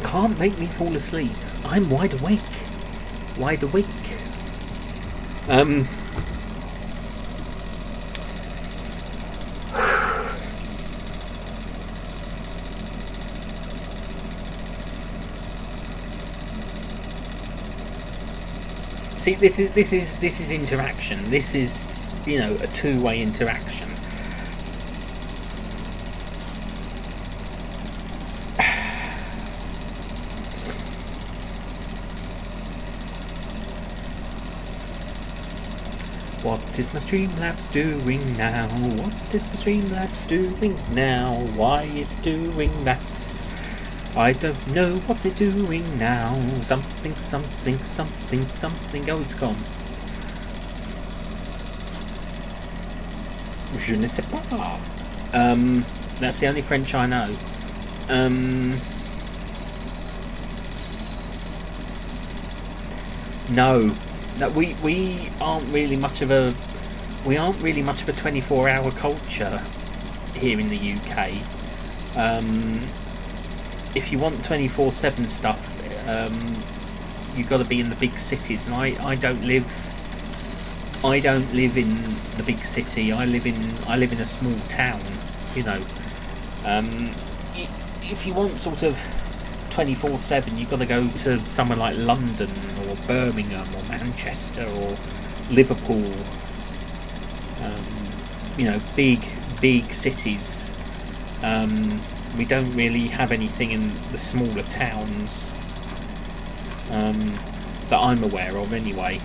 can't make me fall asleep. I'm wide awake. Wide awake. See, this is interaction. This is, a two-way interaction. What is my Streamlabs doing now? What is my Streamlabs doing now? Why is it doing that? I don't know what it's doing now. Something. Oh, it's gone. Je ne sais pas. That's the only French I know. No, that we aren't really much of a 24-hour culture here in the UK. If you want 24/7 stuff, you've got to be in the big cities, and I don't live in the big city. I live in a small town. If you want sort of 24/7, you've got to go to somewhere like London or Birmingham or Manchester or Liverpool. Big cities. We don't really have anything in the smaller towns that I'm aware of, anyway.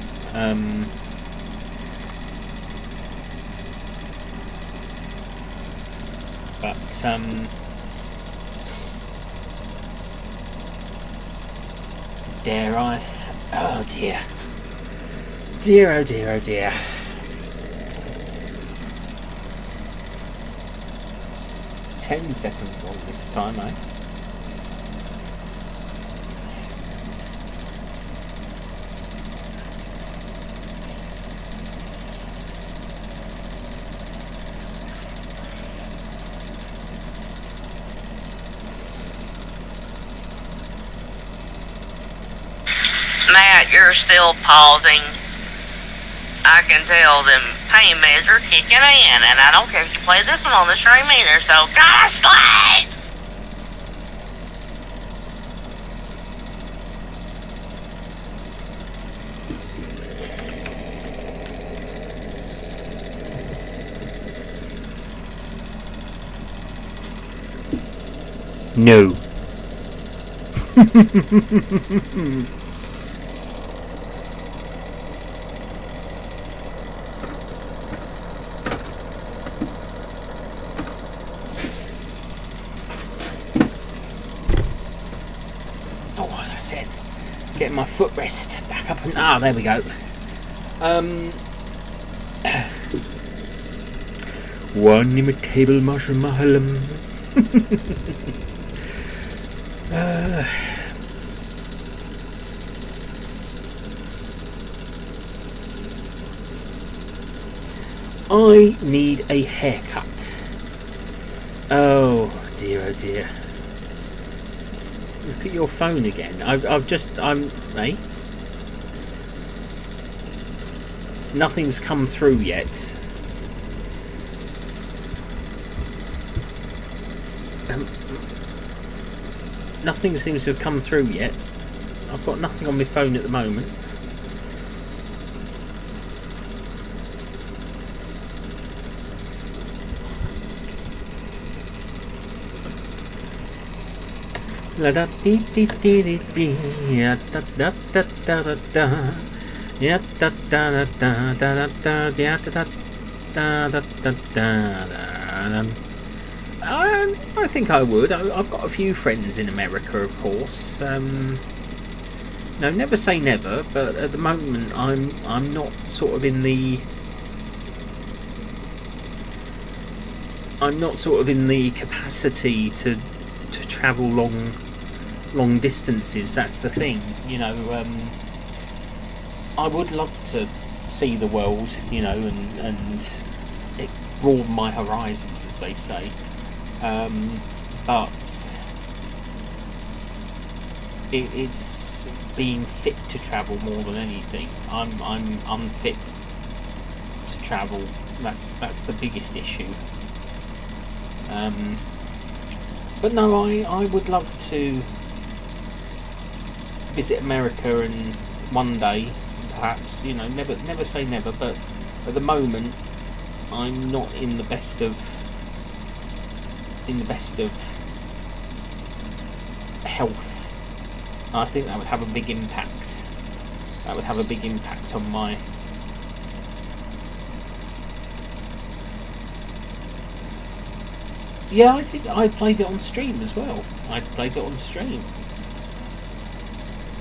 Dare I? Oh dear. Dear, oh dear, oh dear. "10 seconds long this time, eh?" Matt, you're still pausing. I can tell them pain meds are kicking in, and I don't care if you play this one on the stream either, so gotta sleep! No. Oh, that's it. Getting my footrest back up and there we go. One imitable mushroom mahalam. I need a haircut. Oh dear, oh dear. Look at your phone again. Hey? Nothing's come through yet. Nothing seems to have come through yet. I've got nothing on my phone at the moment. La da dee dee dee dee dee, ya da da da da da da, ya da da da da da da, ya da da da da da da. I think I would. I've got a few friends in America, of course. No, never say never, but at the moment I'm not sort of in the. I'm not sort of in the capacity to travel long distances. That's the thing, you know. I would love to see the world, you know, and it broaden my horizons, as they say. But it's being fit to travel more than anything. I'm unfit to travel. That's the biggest issue. But no, I would love to visit America and one day, perhaps, you know, never say never, but at the moment I'm not in the best of health. I think that would have a big impact. That would have a big impact on my. Yeah, I did. I played it on stream as well. I played it on stream.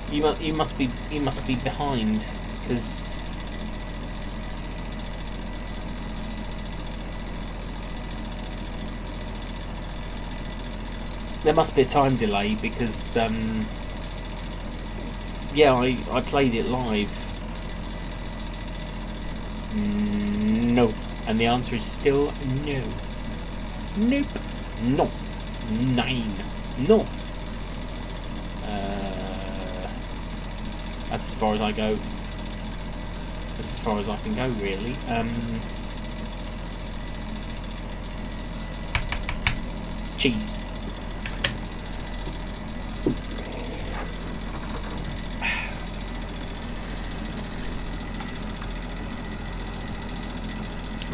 You must be behind, because there must be a time delay, because yeah, I played it live. No, and the answer is still no. Nope. No. 9. No. That's as far as I go. That's as far as I can go, really. Cheese.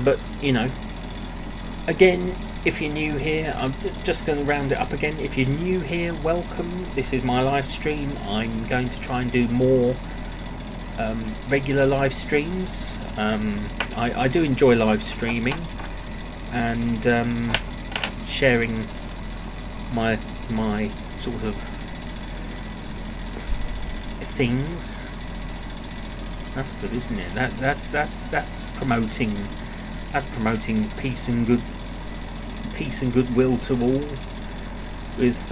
But, you know, again, if you're new here, I'm just going to round it up again. If you're new here, welcome. This is my live stream. I'm going to try and do more regular live streams. I do enjoy live streaming and sharing my sort of things. That's good, isn't it? That's promoting. That's promoting peace and goodwill to all. With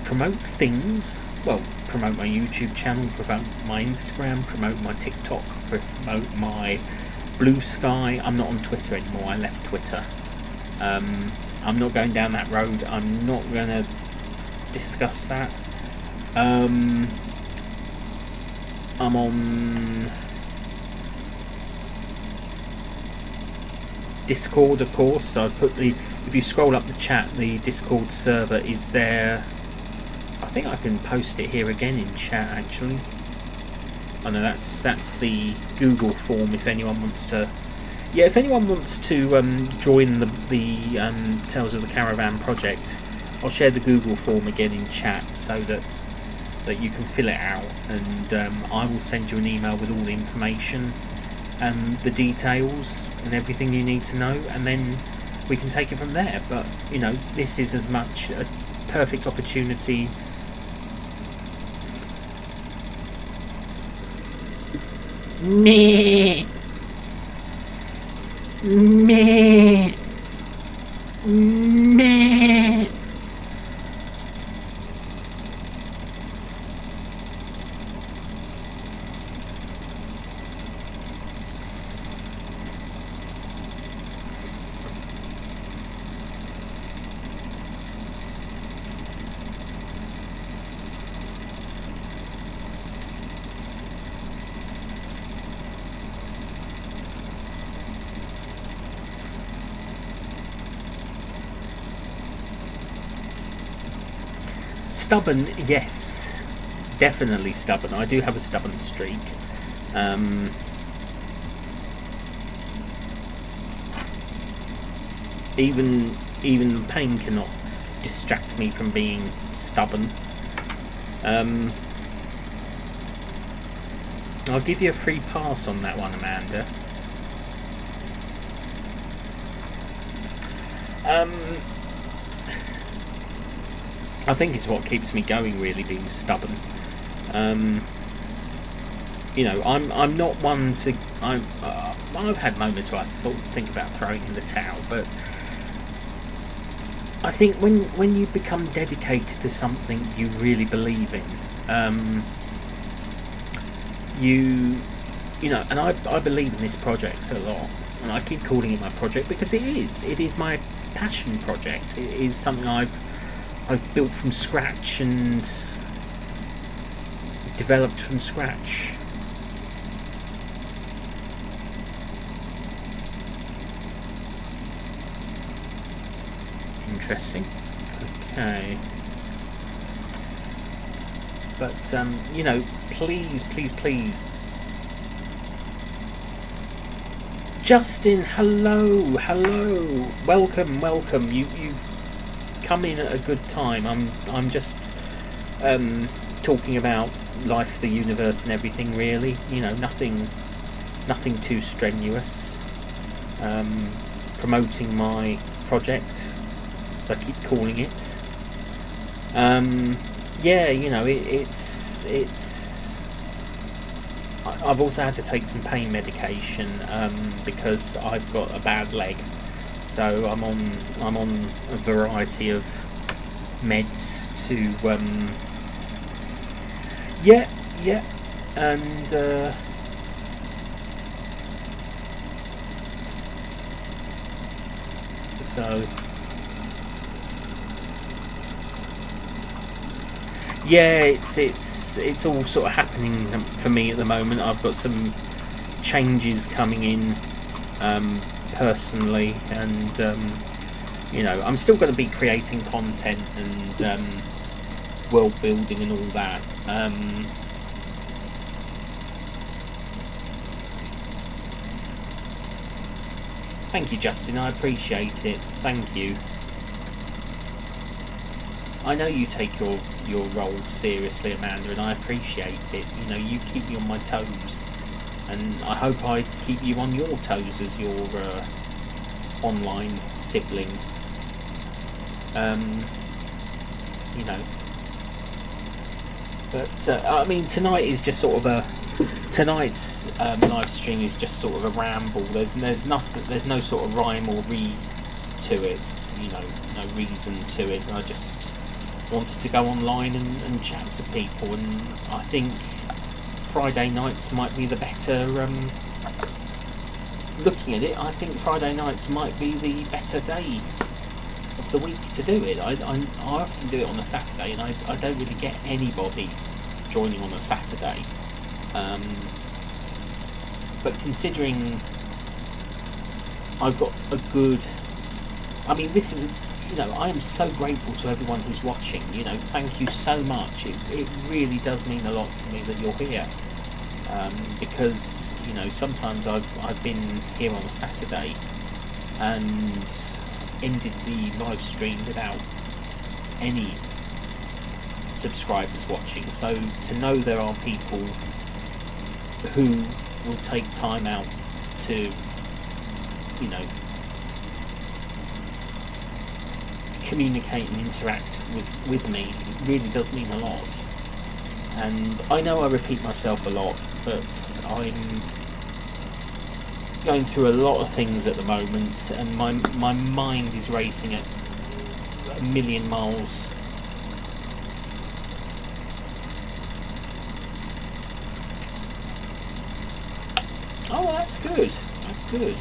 promote things. Well, promote my YouTube channel, promote my Instagram, promote my TikTok, promote my Blue Sky. I'm not on Twitter anymore. I left Twitter. I'm not going down that road. I'm not going to discuss that. I'm on Discord, of course. So I put if you scroll up the chat, the Discord server is there. I think I can post it here again in chat, actually. Oh no, that's the Google form if anyone wants to. Yeah, if anyone wants to join the Tales of the Caravan project, I'll share the Google form again in chat so that you can fill it out, and I will send you an email with all the information and the details and everything you need to know, and then we can take it from there. But you know, this is as much a perfect opportunity. Meh. Meh. Meh. Stubborn, yes, definitely stubborn. I do have a stubborn streak. Even pain cannot distract me from being stubborn. I'll give you a free pass on that one, Amanda. I think it's what keeps me going, really, being stubborn. You know, I'm not one to. I've had moments where I think about throwing in the towel, but I think when you become dedicated to something you really believe in, you know, and I believe in this project a lot, and I keep calling it my project because it is my passion project. It is something I've built from scratch and developed from scratch. Interesting. Okay. But you know, please, Justin, hello, welcome. You've come in at a good time. I'm just talking about life, the universe, and everything. Really, you know, nothing too strenuous. Promoting my project, as I keep calling it. Yeah, you know, it's. I've also had to take some pain medication because I've got a bad leg, so I'm on a variety of meds to yeah, and so. Yeah, it's all sort of happening for me at the moment. I've got some changes coming in personally, and you know, I'm still going to be creating content and world building and all that. Thank you, Justin. I appreciate it. Thank you. I know you take your role seriously, Amanda, and I appreciate it. You know, you keep me on my toes, and I hope I keep you on your toes as your online sibling. You know, but I mean, tonight is just sort of tonight's live stream is just sort of a ramble. There's nothing. There's no sort of rhyme or to it. You know, no reason to it. I just wanted to go online and chat to people, and I think Friday nights might be the better. Looking at it, I think Friday nights might be the better day of the week to do it. I often do it on a Saturday, and I don't really get anybody joining on a Saturday. But considering I've got a good, I mean, this is, you know, I am so grateful to everyone who's watching. You know, thank you so much. It really does mean a lot to me that you're here, because, you know, sometimes I've been here on a Saturday and ended the live stream without any subscribers watching. So to know there are people who will take time out to, you know, communicate and interact with me, it really does mean a lot. And I know I repeat myself a lot, but I'm going through a lot of things at the moment, and my mind is racing at a million miles. Oh, that's good. That's good.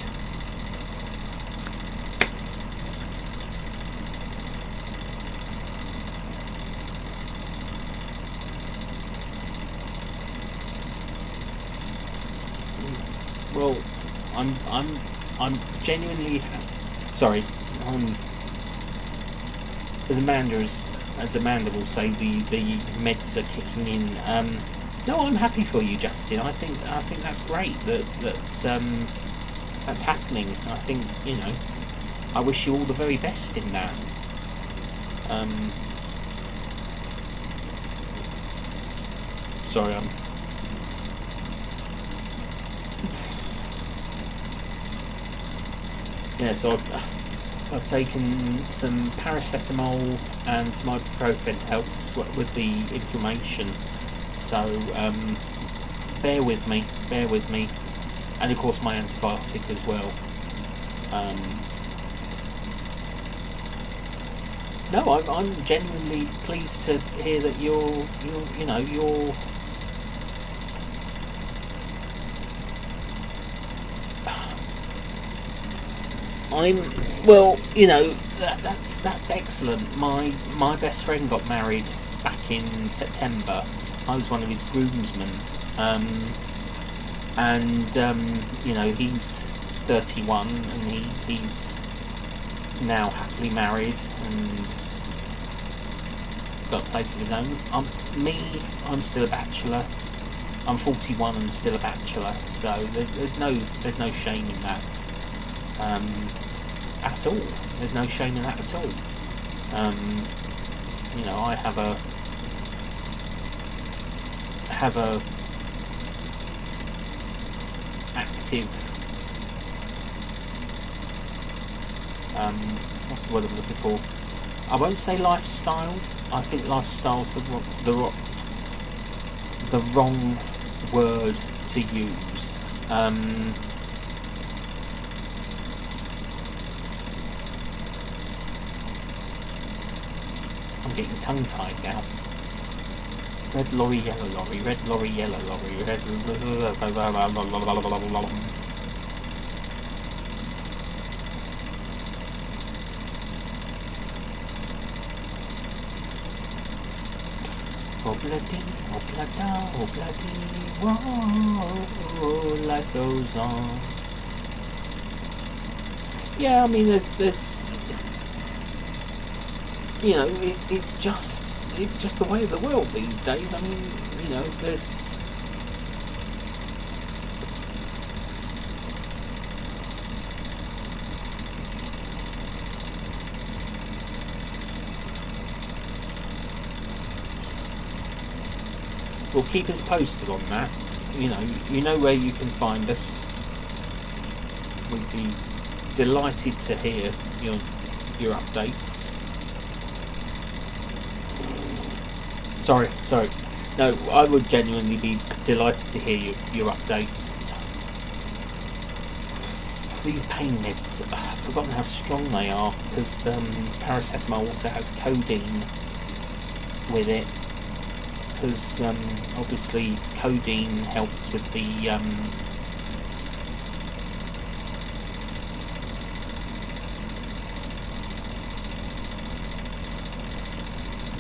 Well, I'm genuinely sorry. As Amanda has as Amanda will say, the meds are kicking in. No, I'm happy for you, Justin. I think that's great that that's happening. I think, you know, I wish you all the very best in that. Sorry, yeah. So I've taken some paracetamol and some ibuprofen to help with the inflammation. So bear with me, and of course my antibiotic as well. No, I'm genuinely pleased to hear that you're well, you know, that's excellent. My best friend got married back in September. I was one of his groomsmen, and you know, he's 31 and he's now happily married and got a place of his own. I'm still a bachelor. I'm 41 and still a bachelor, so there's no shame in that at all. There's no shame in that at all. You know, I have a active what's the word I'm looking for? I won't say lifestyle. I think lifestyle's the wrong word to use. I'm getting tongue-tied now. Red lorry, yellow lorry, red lorry, yellow lorry, red... Oh bloody, whoa, life goes on. Yeah, I mean, there's you know, it's just the way of the world these days. I mean, you know, there's we'll keep us posted on that. You know where you can find us. We'd be delighted to hear your updates. Sorry. No, I would genuinely be delighted to hear your updates. These pain meds, I've forgotten how strong they are, because paracetamol also has codeine with it. Because obviously codeine helps with the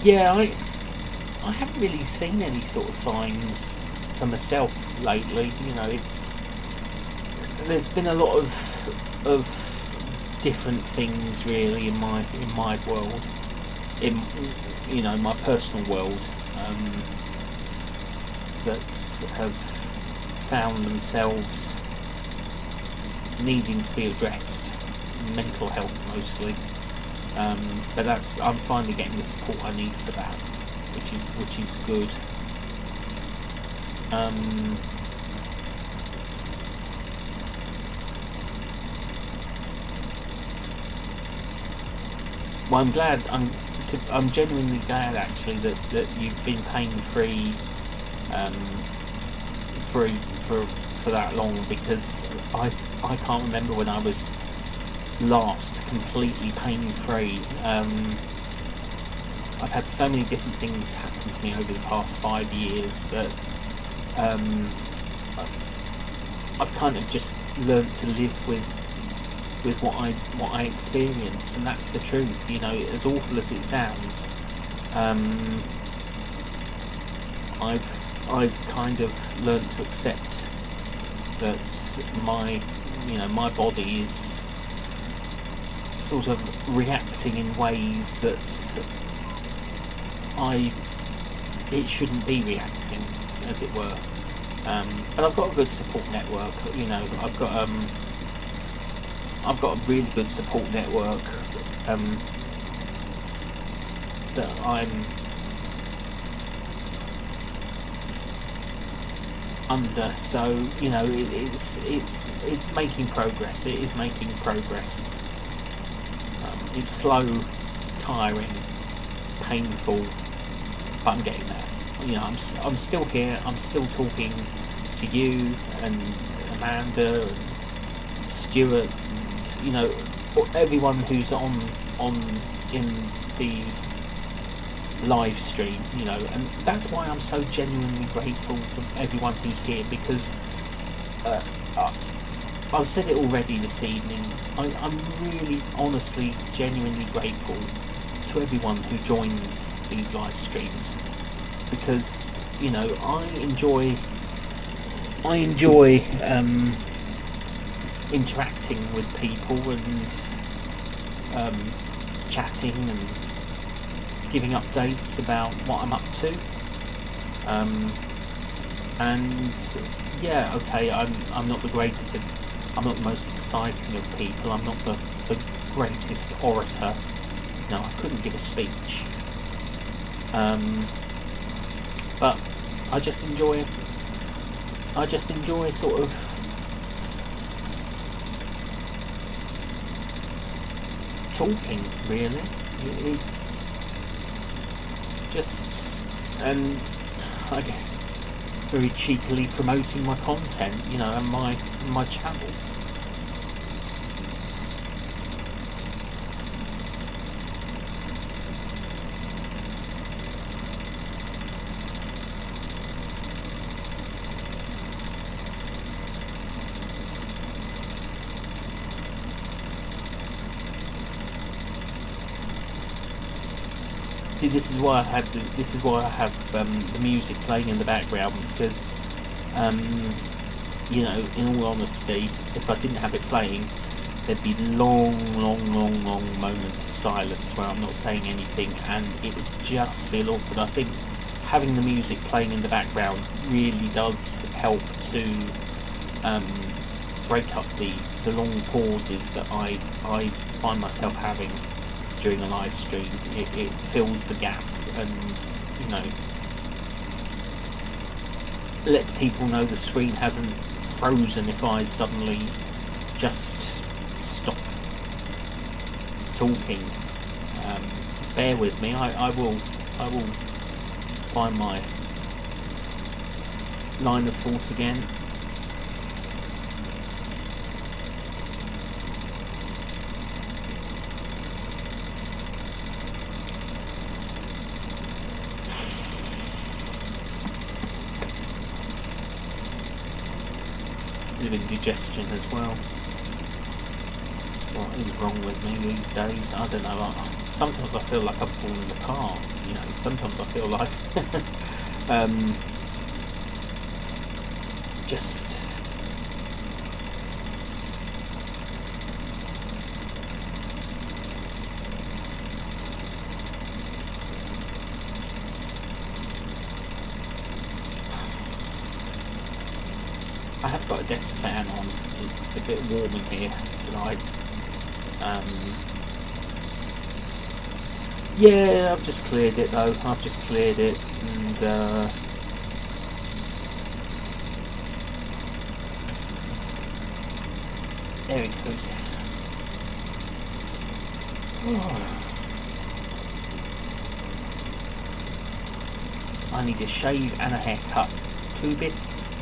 yeah, I haven't really seen any sort of signs for myself lately. You know, there's been a lot of different things really in my world, in my personal world, that have found themselves needing to be addressed, mental health mostly. But I'm finally getting the support I need for that, which is good. Well, I'm glad. I'm genuinely glad actually that you've been pain free, for that long, because I can't remember when I was last completely pain free. I've had so many different things happen to me over the past 5 years that I've kind of just learnt to live with what I experience, and that's the truth. You know, as awful as it sounds, I've kind of learnt to accept that my body is sort of reacting in ways that it shouldn't be reacting, as it were. And I've got a good support network. You know, I've got a really good support network that I'm under. So you know, it's making progress. It is making progress. It's slow, tiring, painful, but I'm getting there. You know, I'm still here. I'm still talking to you and Amanda and Stuart, and you know, everyone who's on in the live stream. You know, and that's why I'm so genuinely grateful for everyone who's here, because I've said it already this evening. I'm really, honestly, genuinely grateful to everyone who joins these live streams, because you know I enjoy interacting with people and chatting and giving updates about what I'm up to. And yeah, okay, I'm not the greatest. I'm not the most exciting of people. I'm not the greatest orator. No, I couldn't give a speech. But I just enjoy sort of talking, really. It's just, and I guess very cheekily promoting my content, you know, and my channel. See, this is why I have the music playing in the background, because you know, in all honesty, if I didn't have it playing, there'd be long moments of silence where I'm not saying anything, and it would just feel awkward. I think having the music playing in the background really does help to break up the long pauses that I find myself having during a live stream. It fills the gap, and you know, lets people know the screen hasn't frozen if I suddenly just stop talking. Bear with me. I will find my line of thought again. Bit of indigestion as well. What is wrong with me these days? I don't know. Sometimes I feel like I'm falling apart. You know, sometimes I feel like just I have got a desk fan on. It's a bit warm in here tonight. Yeah, I've just cleared it though. I've just cleared it, and there it goes. I need a shave and a haircut. 2 bits.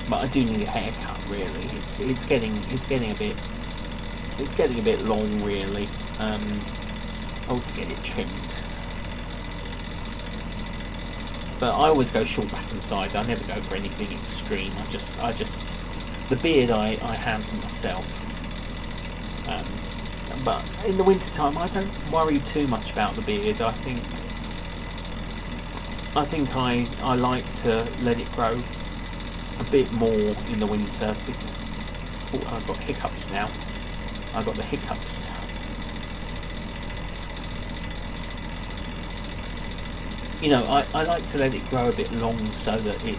But I do need a haircut, really. It's getting a bit long, really. To get it trimmed. But I always go short back and sides. I never go for anything extreme. I just the beard I handle myself. But in the winter time, I don't worry too much about the beard. I think I like to let it grow a bit more in the winter. Oh, I've got hiccups now. I've got the hiccups. you know, I like to let it grow a bit long so that it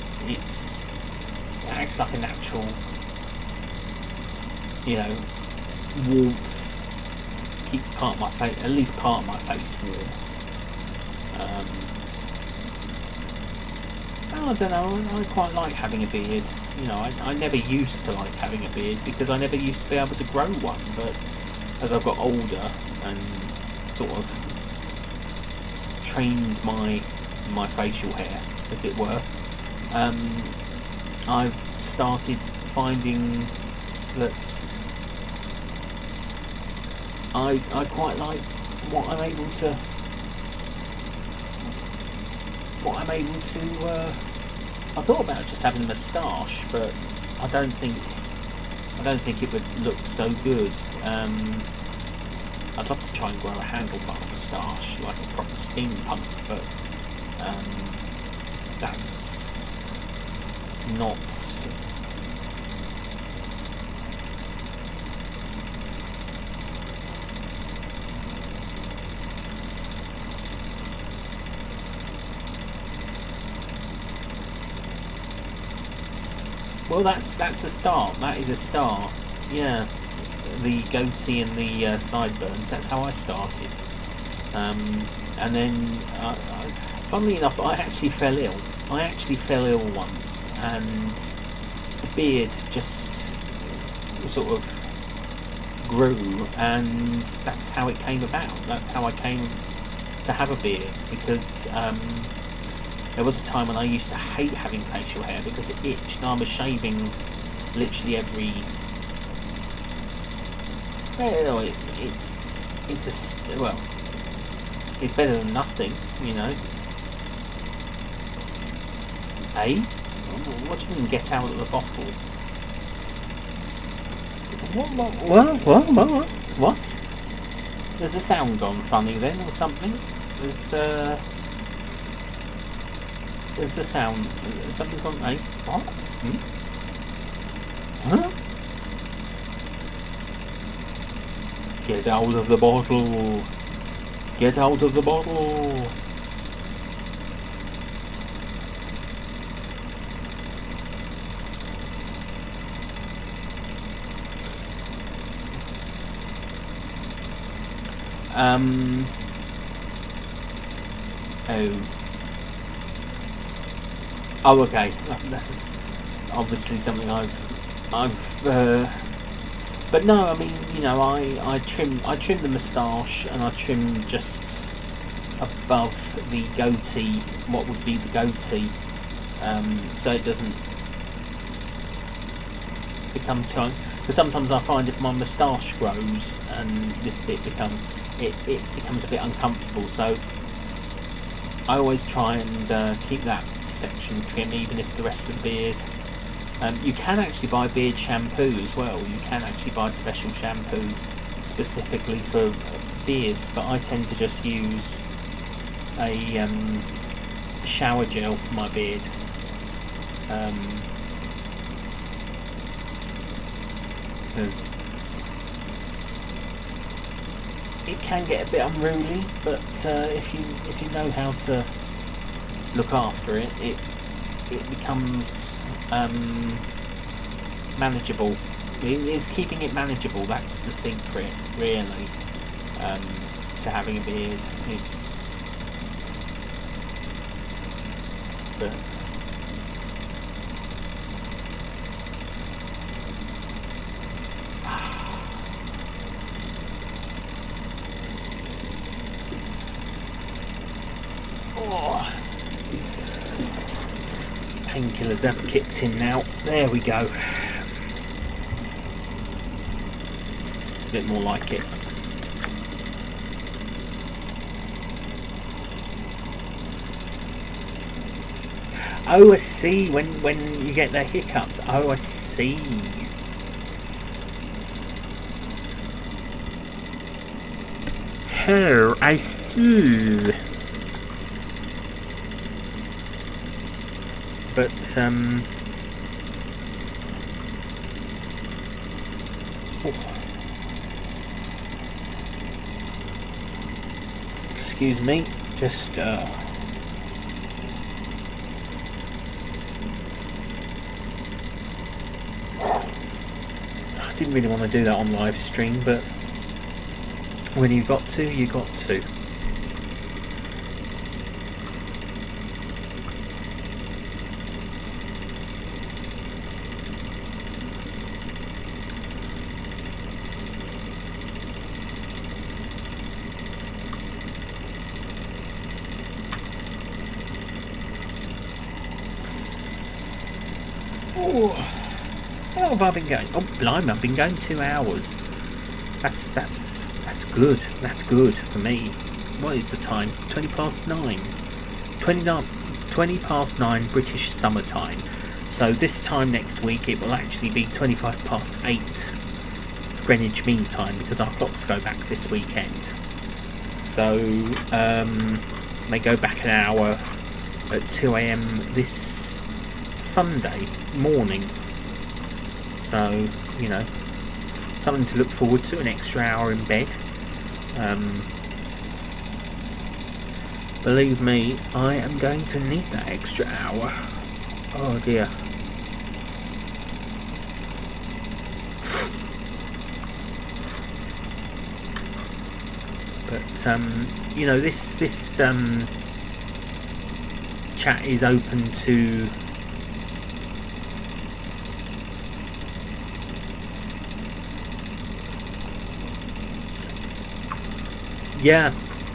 acts like a natural, you know, warmth. Keeps part of my face, at least part of my face warm. I don't know. I quite like having a beard. You know, I never used to like having a beard because I never used to be able to grow one. But as I've got older and sort of trained my facial hair, as it were, I've started finding that I quite like what I'm able to. I thought about just having a moustache, but I don't think it would look so good. I'd love to try and grow a handlebar moustache like a proper steampunk, but that's not. Well, that's a start. That is a start. Yeah, the goatee and the sideburns. That's how I started. And then, funnily enough, I actually fell ill. Once, and the beard just sort of grew, and that's how it came about. That's how I came to have a beard, because there was a time when I used to hate having facial hair because it itched, and I was shaving literally every. Well, it's better than nothing, you know. Eh? What do you mean, get out of the bottle? What? Has the sound gone funny then, or something? There's the sound. Something gone. Eh? What? Huh? Get out of the bottle. Get out of the bottle. Oh, okay. Obviously something I've but no, I mean, you know, I trim the moustache, and I trim just above the goatee, what would be the goatee, so it doesn't become too. Because sometimes I find if my moustache grows and this bit becomes a bit uncomfortable, so I always try and keep that section trim, even if the rest of the beard. You can actually buy beard shampoo as well. You can actually buy special shampoo specifically for beards, but I tend to just use a shower gel for my beard. Because it can get a bit unruly, but if you know how to look after it, it becomes manageable. It's keeping it manageable. That's the secret, really, to having a beard. It's but painkillers have kicked in now. There we go. It's a bit more like it. Oh, I see. When you get the hiccups. Oh, I see. Oh, I see. But oh. Excuse me, just didn't really want to do that on live stream, but when you got to, you got to. Oh, how have I been going? Oh, blimey, I've been going 2 hours. That's good. That's good for me. What is the time? 20 past 9. 20 past 9 British summertime. So this time next week it will actually be 25 past 8 Greenwich Mean Time, because our clocks go back this weekend. So they go back an hour at 2 a.m. this Sunday morning. So, you know, something to look forward to, an extra hour in bed. Believe me, I am going to need that extra hour. Oh dear. But you know, this chat is open to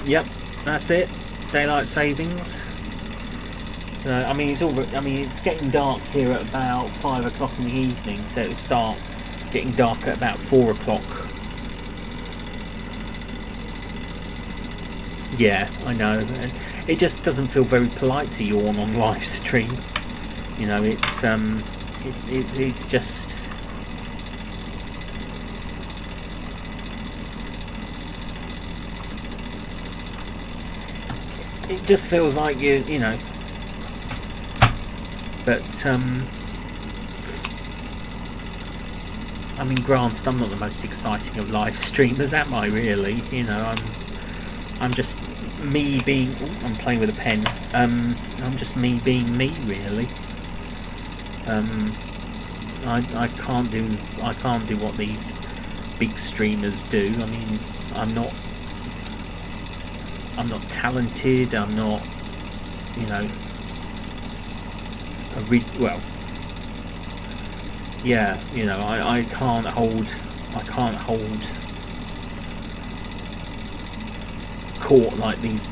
yep, that's it. Daylight savings. I mean, it's getting dark here at about 5 o'clock in the evening, so it'll start getting dark at about 4 o'clock. Yeah, I know. And it just doesn't feel very polite to yawn on live stream. You know, it's just. It just feels like you know. But I mean, granted, I'm not the most exciting of live streamers, am I? Really, you know, I'm just me being. Ooh, I'm playing with a pen. I'm just me being me, really. I can't do what these big streamers do. I mean, I'm not talented. I'm not, you know, well, yeah, you know, I can't hold court like these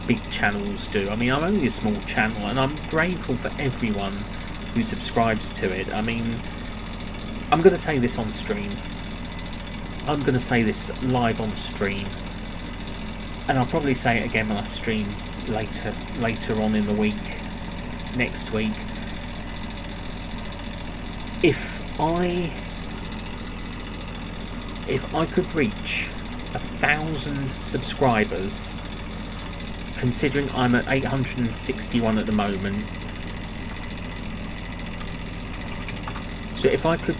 big channels do. I mean, I'm only a small channel, and I'm grateful for everyone who subscribes to it. I mean, I'm going to say this on stream. I'm going to say this live on stream, and I'll probably say it again when I stream later on in the week, next week. If I could reach 1,000 subscribers, considering I'm at 861 at the moment, so if I could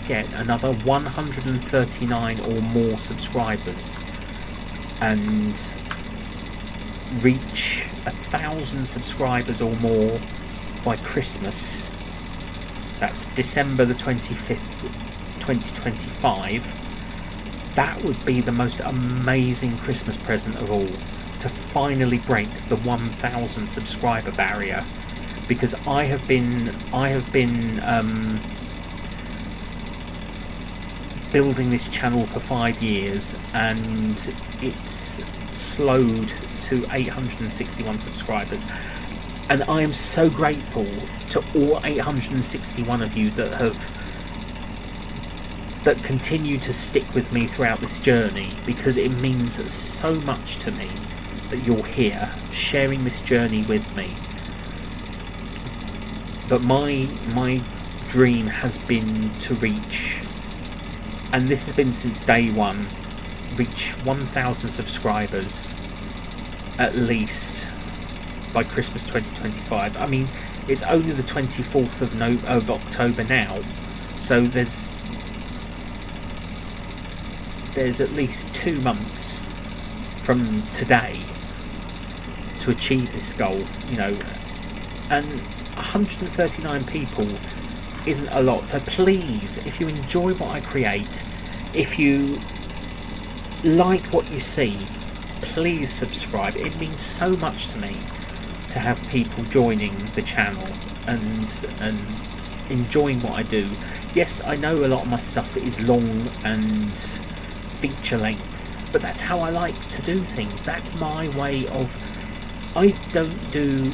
get another 139 or more subscribers and reach 1,000 subscribers or more by Christmas, that's December the 25th, 2025, that would be the most amazing Christmas present of all, to finally break the 1,000 subscriber barrier, because I have been building this channel for 5 years, and it's slowed to 861 subscribers. And I am so grateful to all 861 of you that continue to stick with me throughout this journey, because it means so much to me that you're here sharing this journey with me. But my dream has been to reach, and this has been since day one, reach 1,000 subscribers at least by Christmas 2025. I mean, it's only the 24th of October now, so there's at least 2 months from today to achieve this goal, you know. And 139 people isn't a lot. So please, if you enjoy what I create, if you like what you see, please subscribe. It means so much to me to have people joining the channel and enjoying what I do. Yes, I know a lot of my stuff is long and feature length, but that's how I like to do things. That's my way of... I don't do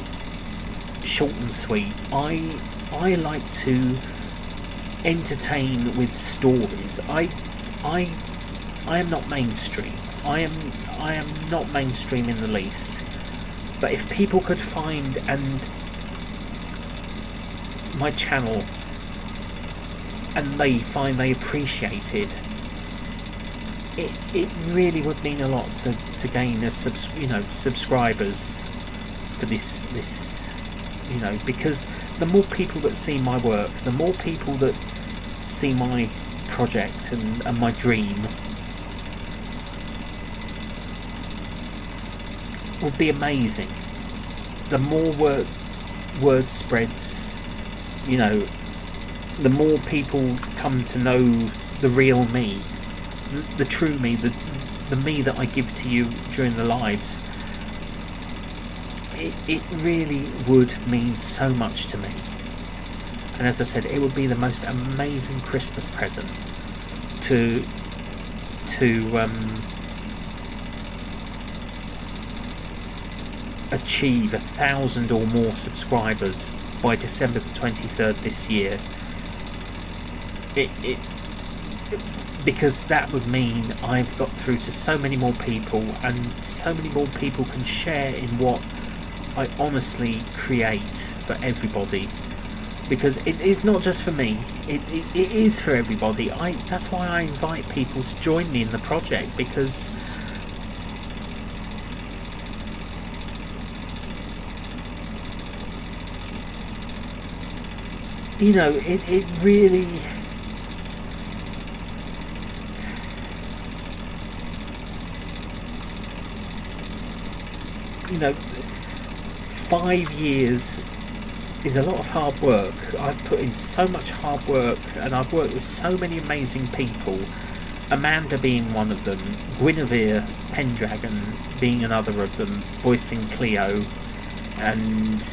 short and sweet. I like to entertain with stories. I am not mainstream. I am not mainstream in the least. But if people could find my channel and they find they appreciate it, it really would mean a lot to gain subscribers for this because the more people that see my work, the more people that see my project and my dream would be amazing. The more word spreads, the more people come to know the real me, the true me, the me that I give to you during the lives. It really would mean so much to me. And as I said, it would be the most amazing Christmas present to achieve 1,000 or more subscribers by December the 23rd this year. Because that would mean I've got through to so many more people, and so many more people can share in what I honestly create for everybody. Because it is not just for me, it is for everybody. That's why I invite people to join me in the project, because it really... You know, 5 years is a lot of hard work. I've put in so much hard work, and I've worked with so many amazing people. Amanda being one of them, Guinevere Pendragon being another of them, voicing Cleo, and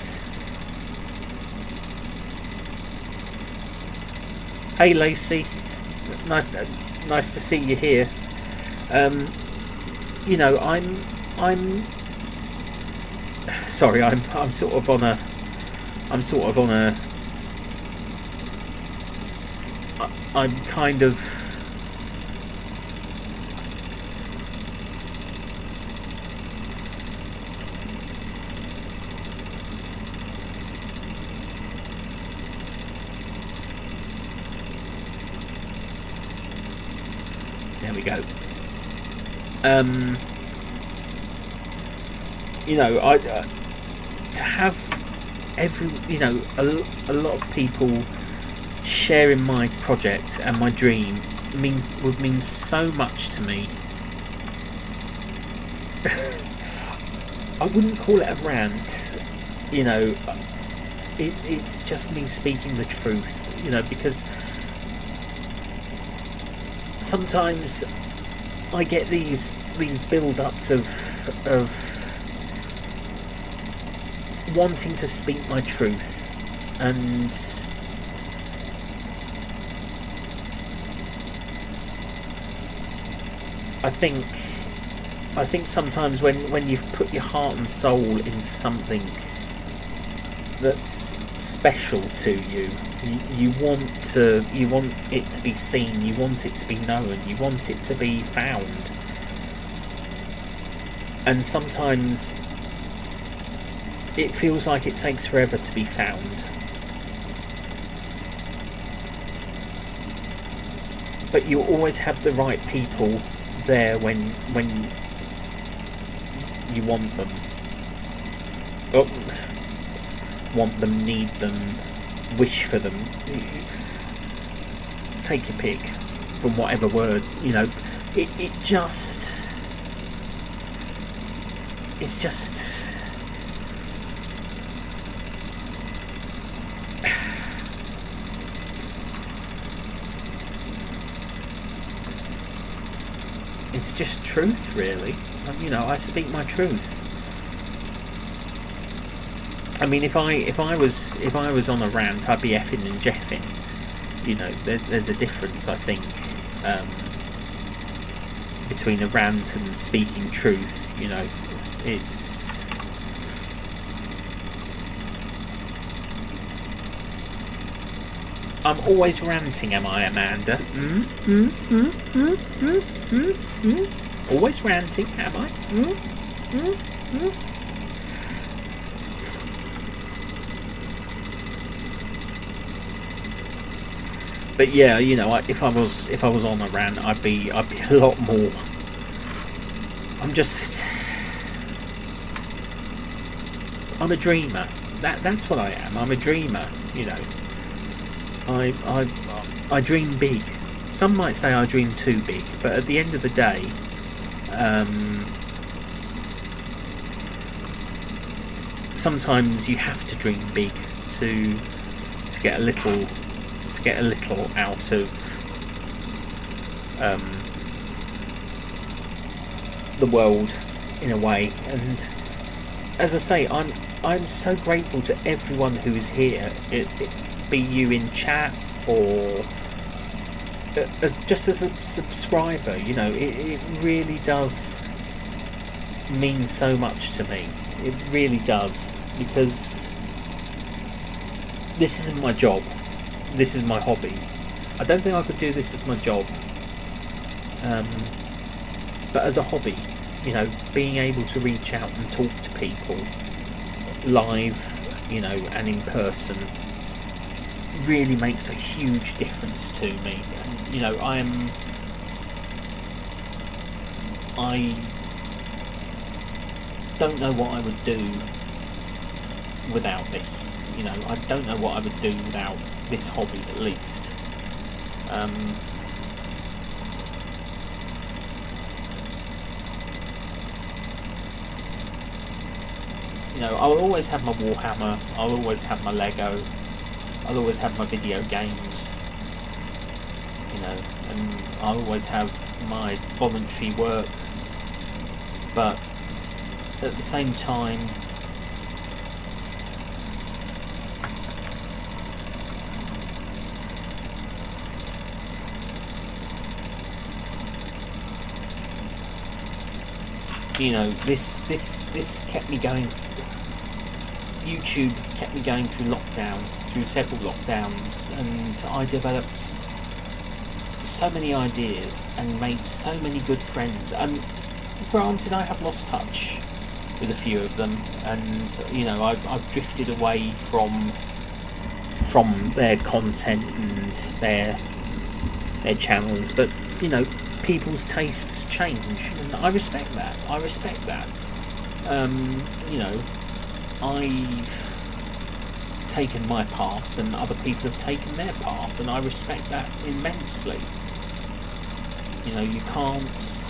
hey Lacey, nice to see you here. I'm sorry, I'm sort of on a I'm kind of there we go. To have a lot of people sharing my project and my dream would mean so much to me. I wouldn't call it a rant, it's just me speaking the truth, because sometimes I get these build-ups of wanting to speak my truth, and I think sometimes when you've put your heart and soul into something that's special to you, you want it to be seen, you want it to be known, you want it to be found. And sometimes it feels like it takes forever to be found. But you always have the right people there when you want them. Want them, need them, wish for them. Take your pick from whatever word, it's just it's just truth, really. I speak my truth. I mean, if I was on a rant, I'd be effing and jeffing. There's a difference, I think, between a rant and speaking truth. It's. I'm always ranting, am I, Amanda? Always ranting, am I? But yeah, if I was on a rant, I'd be a lot more. I'm a dreamer. That's what I am. I'm a dreamer. I dream big. Some might say I dream too big, but at the end of the day, sometimes you have to dream big to get a little out of the world, in a way. And as I say, I'm so grateful to everyone who is here. It be you in chat or just as a subscriber. It really does mean so much to me. It really does, because this isn't my job. This is my hobby. I don't think I could do this as my job. But as a hobby, being able to reach out and talk to people live, and in person, really makes a huge difference to me. And, I don't know what I would do without this. I don't know what I would do without this hobby, at least. I'll always have my Warhammer, I'll always have my Lego, I'll always have my video games, and I'll always have my voluntary work, but at the same time, this kept me going. YouTube kept me going through several lockdowns, and I developed so many ideas and made so many good friends. Granted, I have lost touch with a few of them, and I've drifted away from their content and their channels, but people's tastes change, and I respect that. I've taken my path and other people have taken their path, and I respect that immensely. You can't.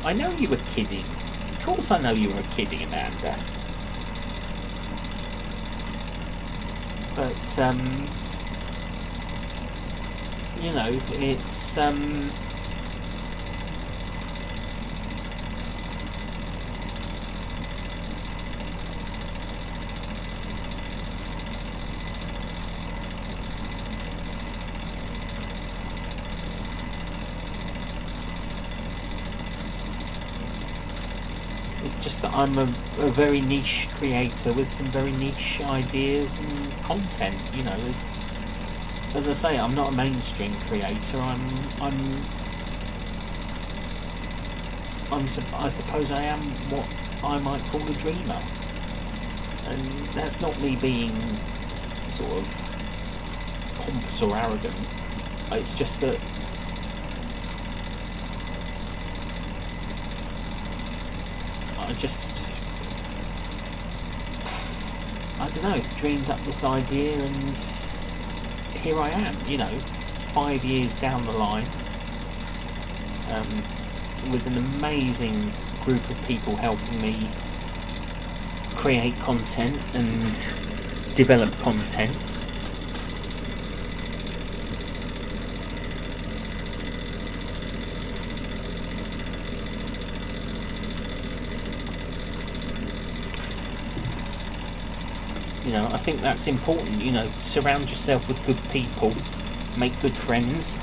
I know you were kidding. Of course I know you were kidding, Amanda. But it's just that I'm a very niche creator with some very niche ideas and content. It's, as I say, I'm not a mainstream creator. I suppose I am what I might call a dreamer, and that's not me being sort of pompous or arrogant. It's just that I don't know, dreamed up this idea, and here I am, 5 years down the line, with an amazing group of people helping me create content and develop content. You know, I think that's important. You know, surround yourself with good people, make good friends.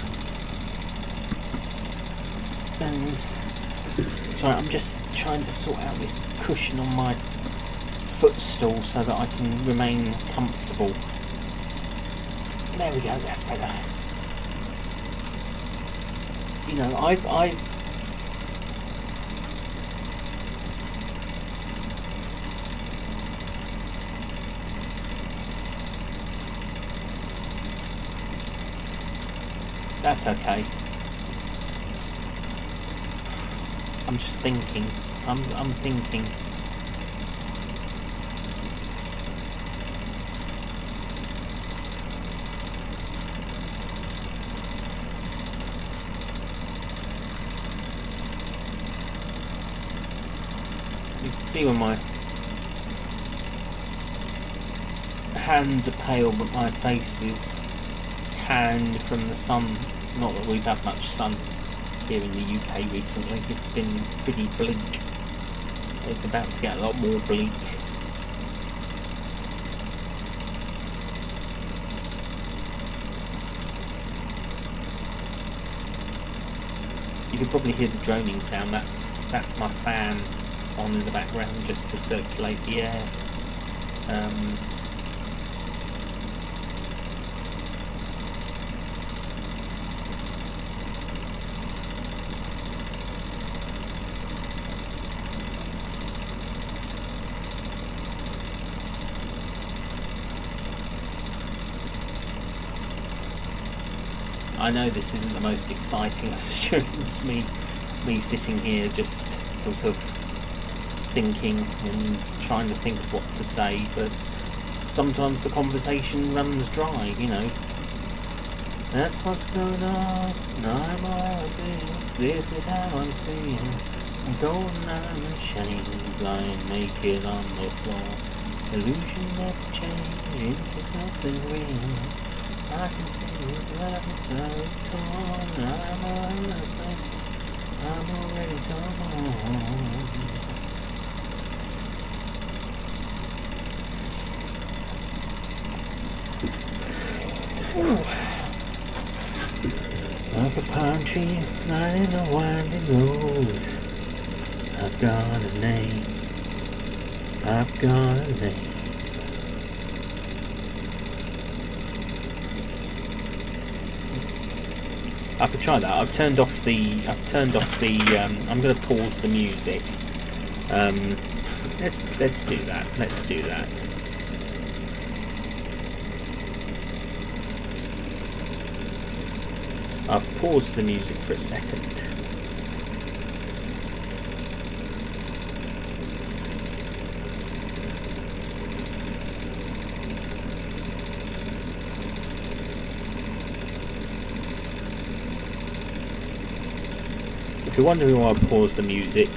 And sorry, I'm just trying to sort out this cushion on my footstool so that I can remain comfortable. There we go, that's better. You know, I've that's okay. I'm just thinking. I'm thinking. You can see when my hands are pale, but my face is tanned from the sun. Not that we've had much sun here in the UK recently. It's been pretty bleak. It's about to get a lot more bleak. You can probably hear the droning sound. That's my fan on in the background just to circulate the air. I know this isn't the most exciting of streams, me sitting here just sort of thinking and trying to think of what to say, but sometimes the conversation runs dry, you know. That's what's going on, I'm all of this is how I'm feeling. I'm going down and shining, lying naked on the floor. Illusion never change into something real. I can see it like flowers torn. I'm already torn. Like a pine tree lying in a winding road. I've got a name. I've got a name. I could try that. I've turned off the. I'm going to pause the music. Let's do that. Let's do that. I've paused the music for a second. If you're wondering why I paused the music,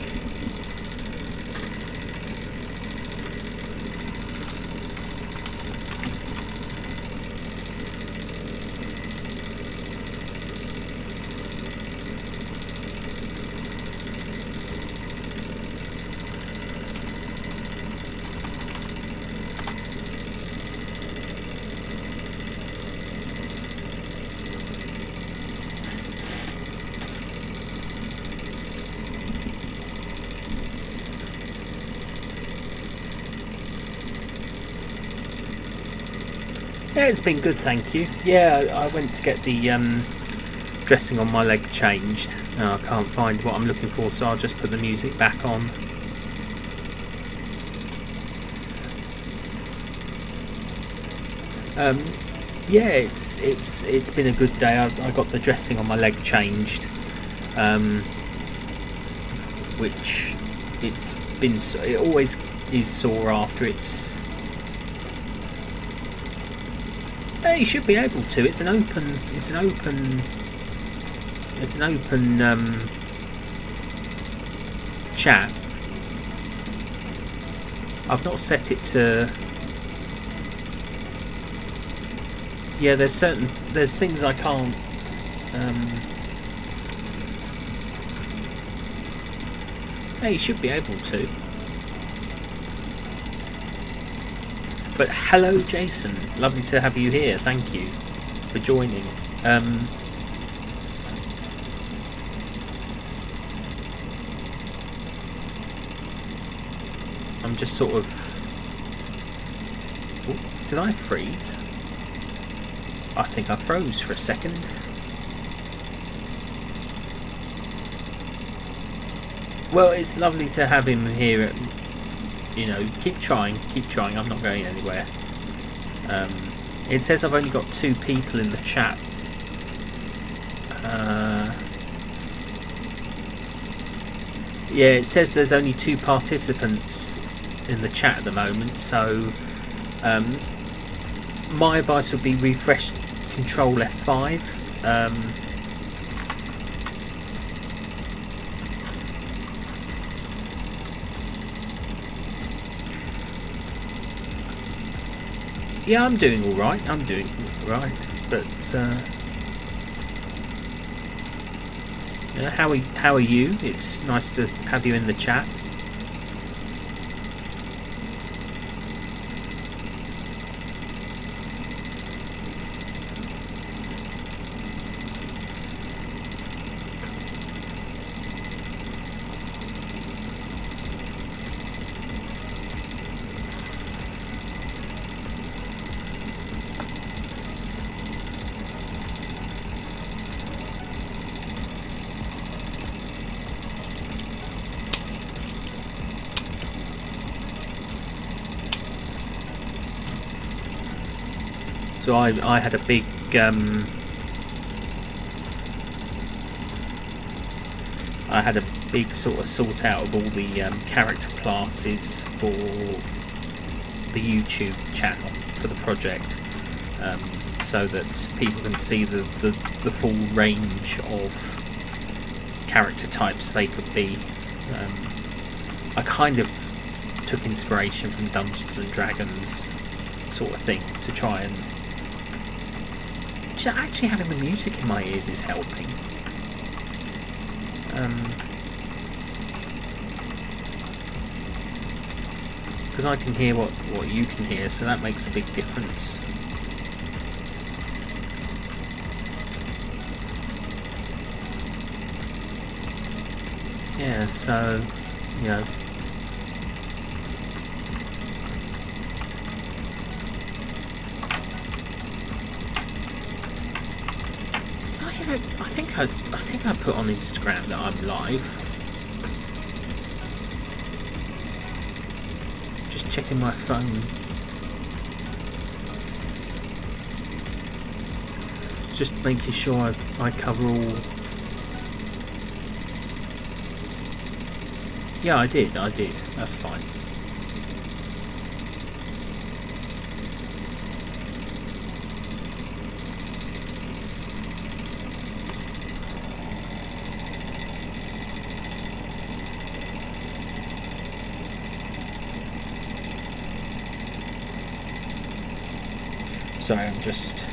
yeah, it's been good, thank you. Yeah, I went to get the dressing on my leg changed. I can't find what I'm looking for, so I'll just put the music back on. Yeah, it's been a good day. I got the dressing on my leg changed, which it always is sore after it's. You should be able to. It's an open chat. I've not set it to. Yeah, there's things I can't. You should be able to. But hello, Jason. Lovely to have you here. Thank you for joining. I'm just sort of... Oh, did I freeze? I think I froze for a second. Well, it's lovely to have him here. You know, keep trying. I'm not going anywhere. It says I've only got 2 people in the chat. Yeah, it says there's only 2 participants in the chat at the moment, so my advice would be refresh Control F5. Yeah, I'm doing all right. But yeah, how are you? It's nice to have you in the chat. So I had a big sort of sort out of all the character classes for the YouTube channel for the project, so that people can see the full range of character types they could be. I kind of took inspiration from Dungeons and Dragons sort of thing to try and... Actually having the music in my ears is helping. Because I can hear what you can hear, so that makes a big difference. Yeah, so, you know... I think I put on Instagram that I'm live. Just checking my phone. Just making sure I cover all. Yeah, I did. That's fine. Sorry, I'm just...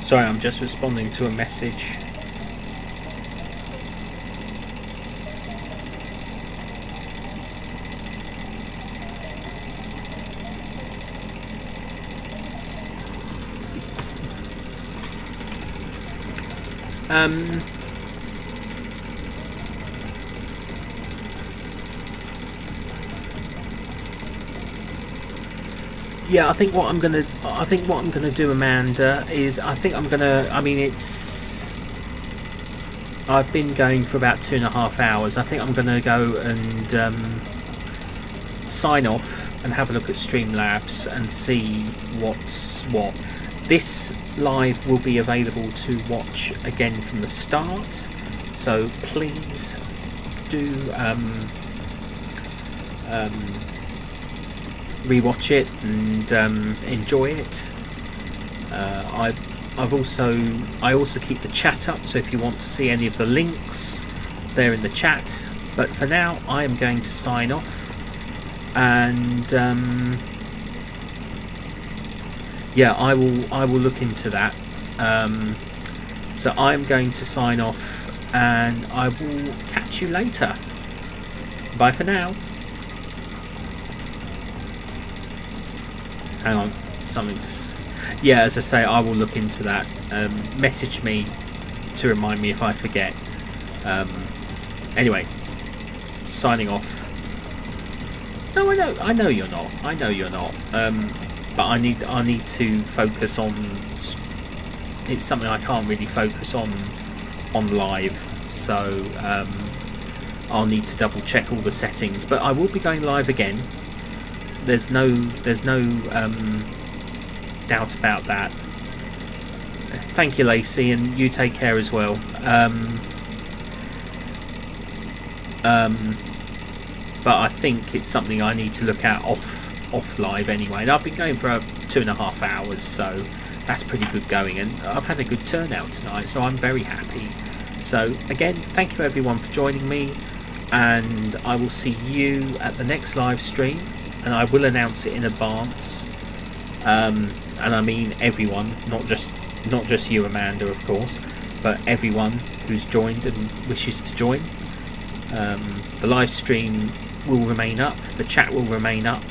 Sorry, I'm just responding to a message. Yeah, I think what I'm gonna do, Amanda, is I mean, I've been going for about 2.5 hours. I think I'm gonna go and sign off and have a look at Streamlabs and see what's what. This live will be available to watch again from the start, so please do rewatch it and enjoy it. I also keep the chat up, so if you want to see any of the links, they're in the chat. But for now, I am going to sign off, and yeah, I will look into that. So I'm going to sign off, and I will catch you later. Bye for now. Hang on, something's... Yeah, as I say, I will look into that. Message me to remind me if I forget. Anyway, signing off. No, I know you're not. I know you're not. But I need to focus on. It's something I can't really focus on live. So I'll need to double check all the settings. But I will be going live again. There's no doubt about that. Thank you, Lacey, and you take care as well. But I think it's something I need to look at off live anyway. And I've been going for 2.5 hours, so that's pretty good going, and I've had a good turnout tonight, so I'm very happy. So again, thank you everyone for joining me, and I will see you at the next live stream, and I will announce it in advance. And I mean everyone, not just you, Amanda, of course, but everyone who's joined and wishes to join. The live stream will remain up, the chat will remain up,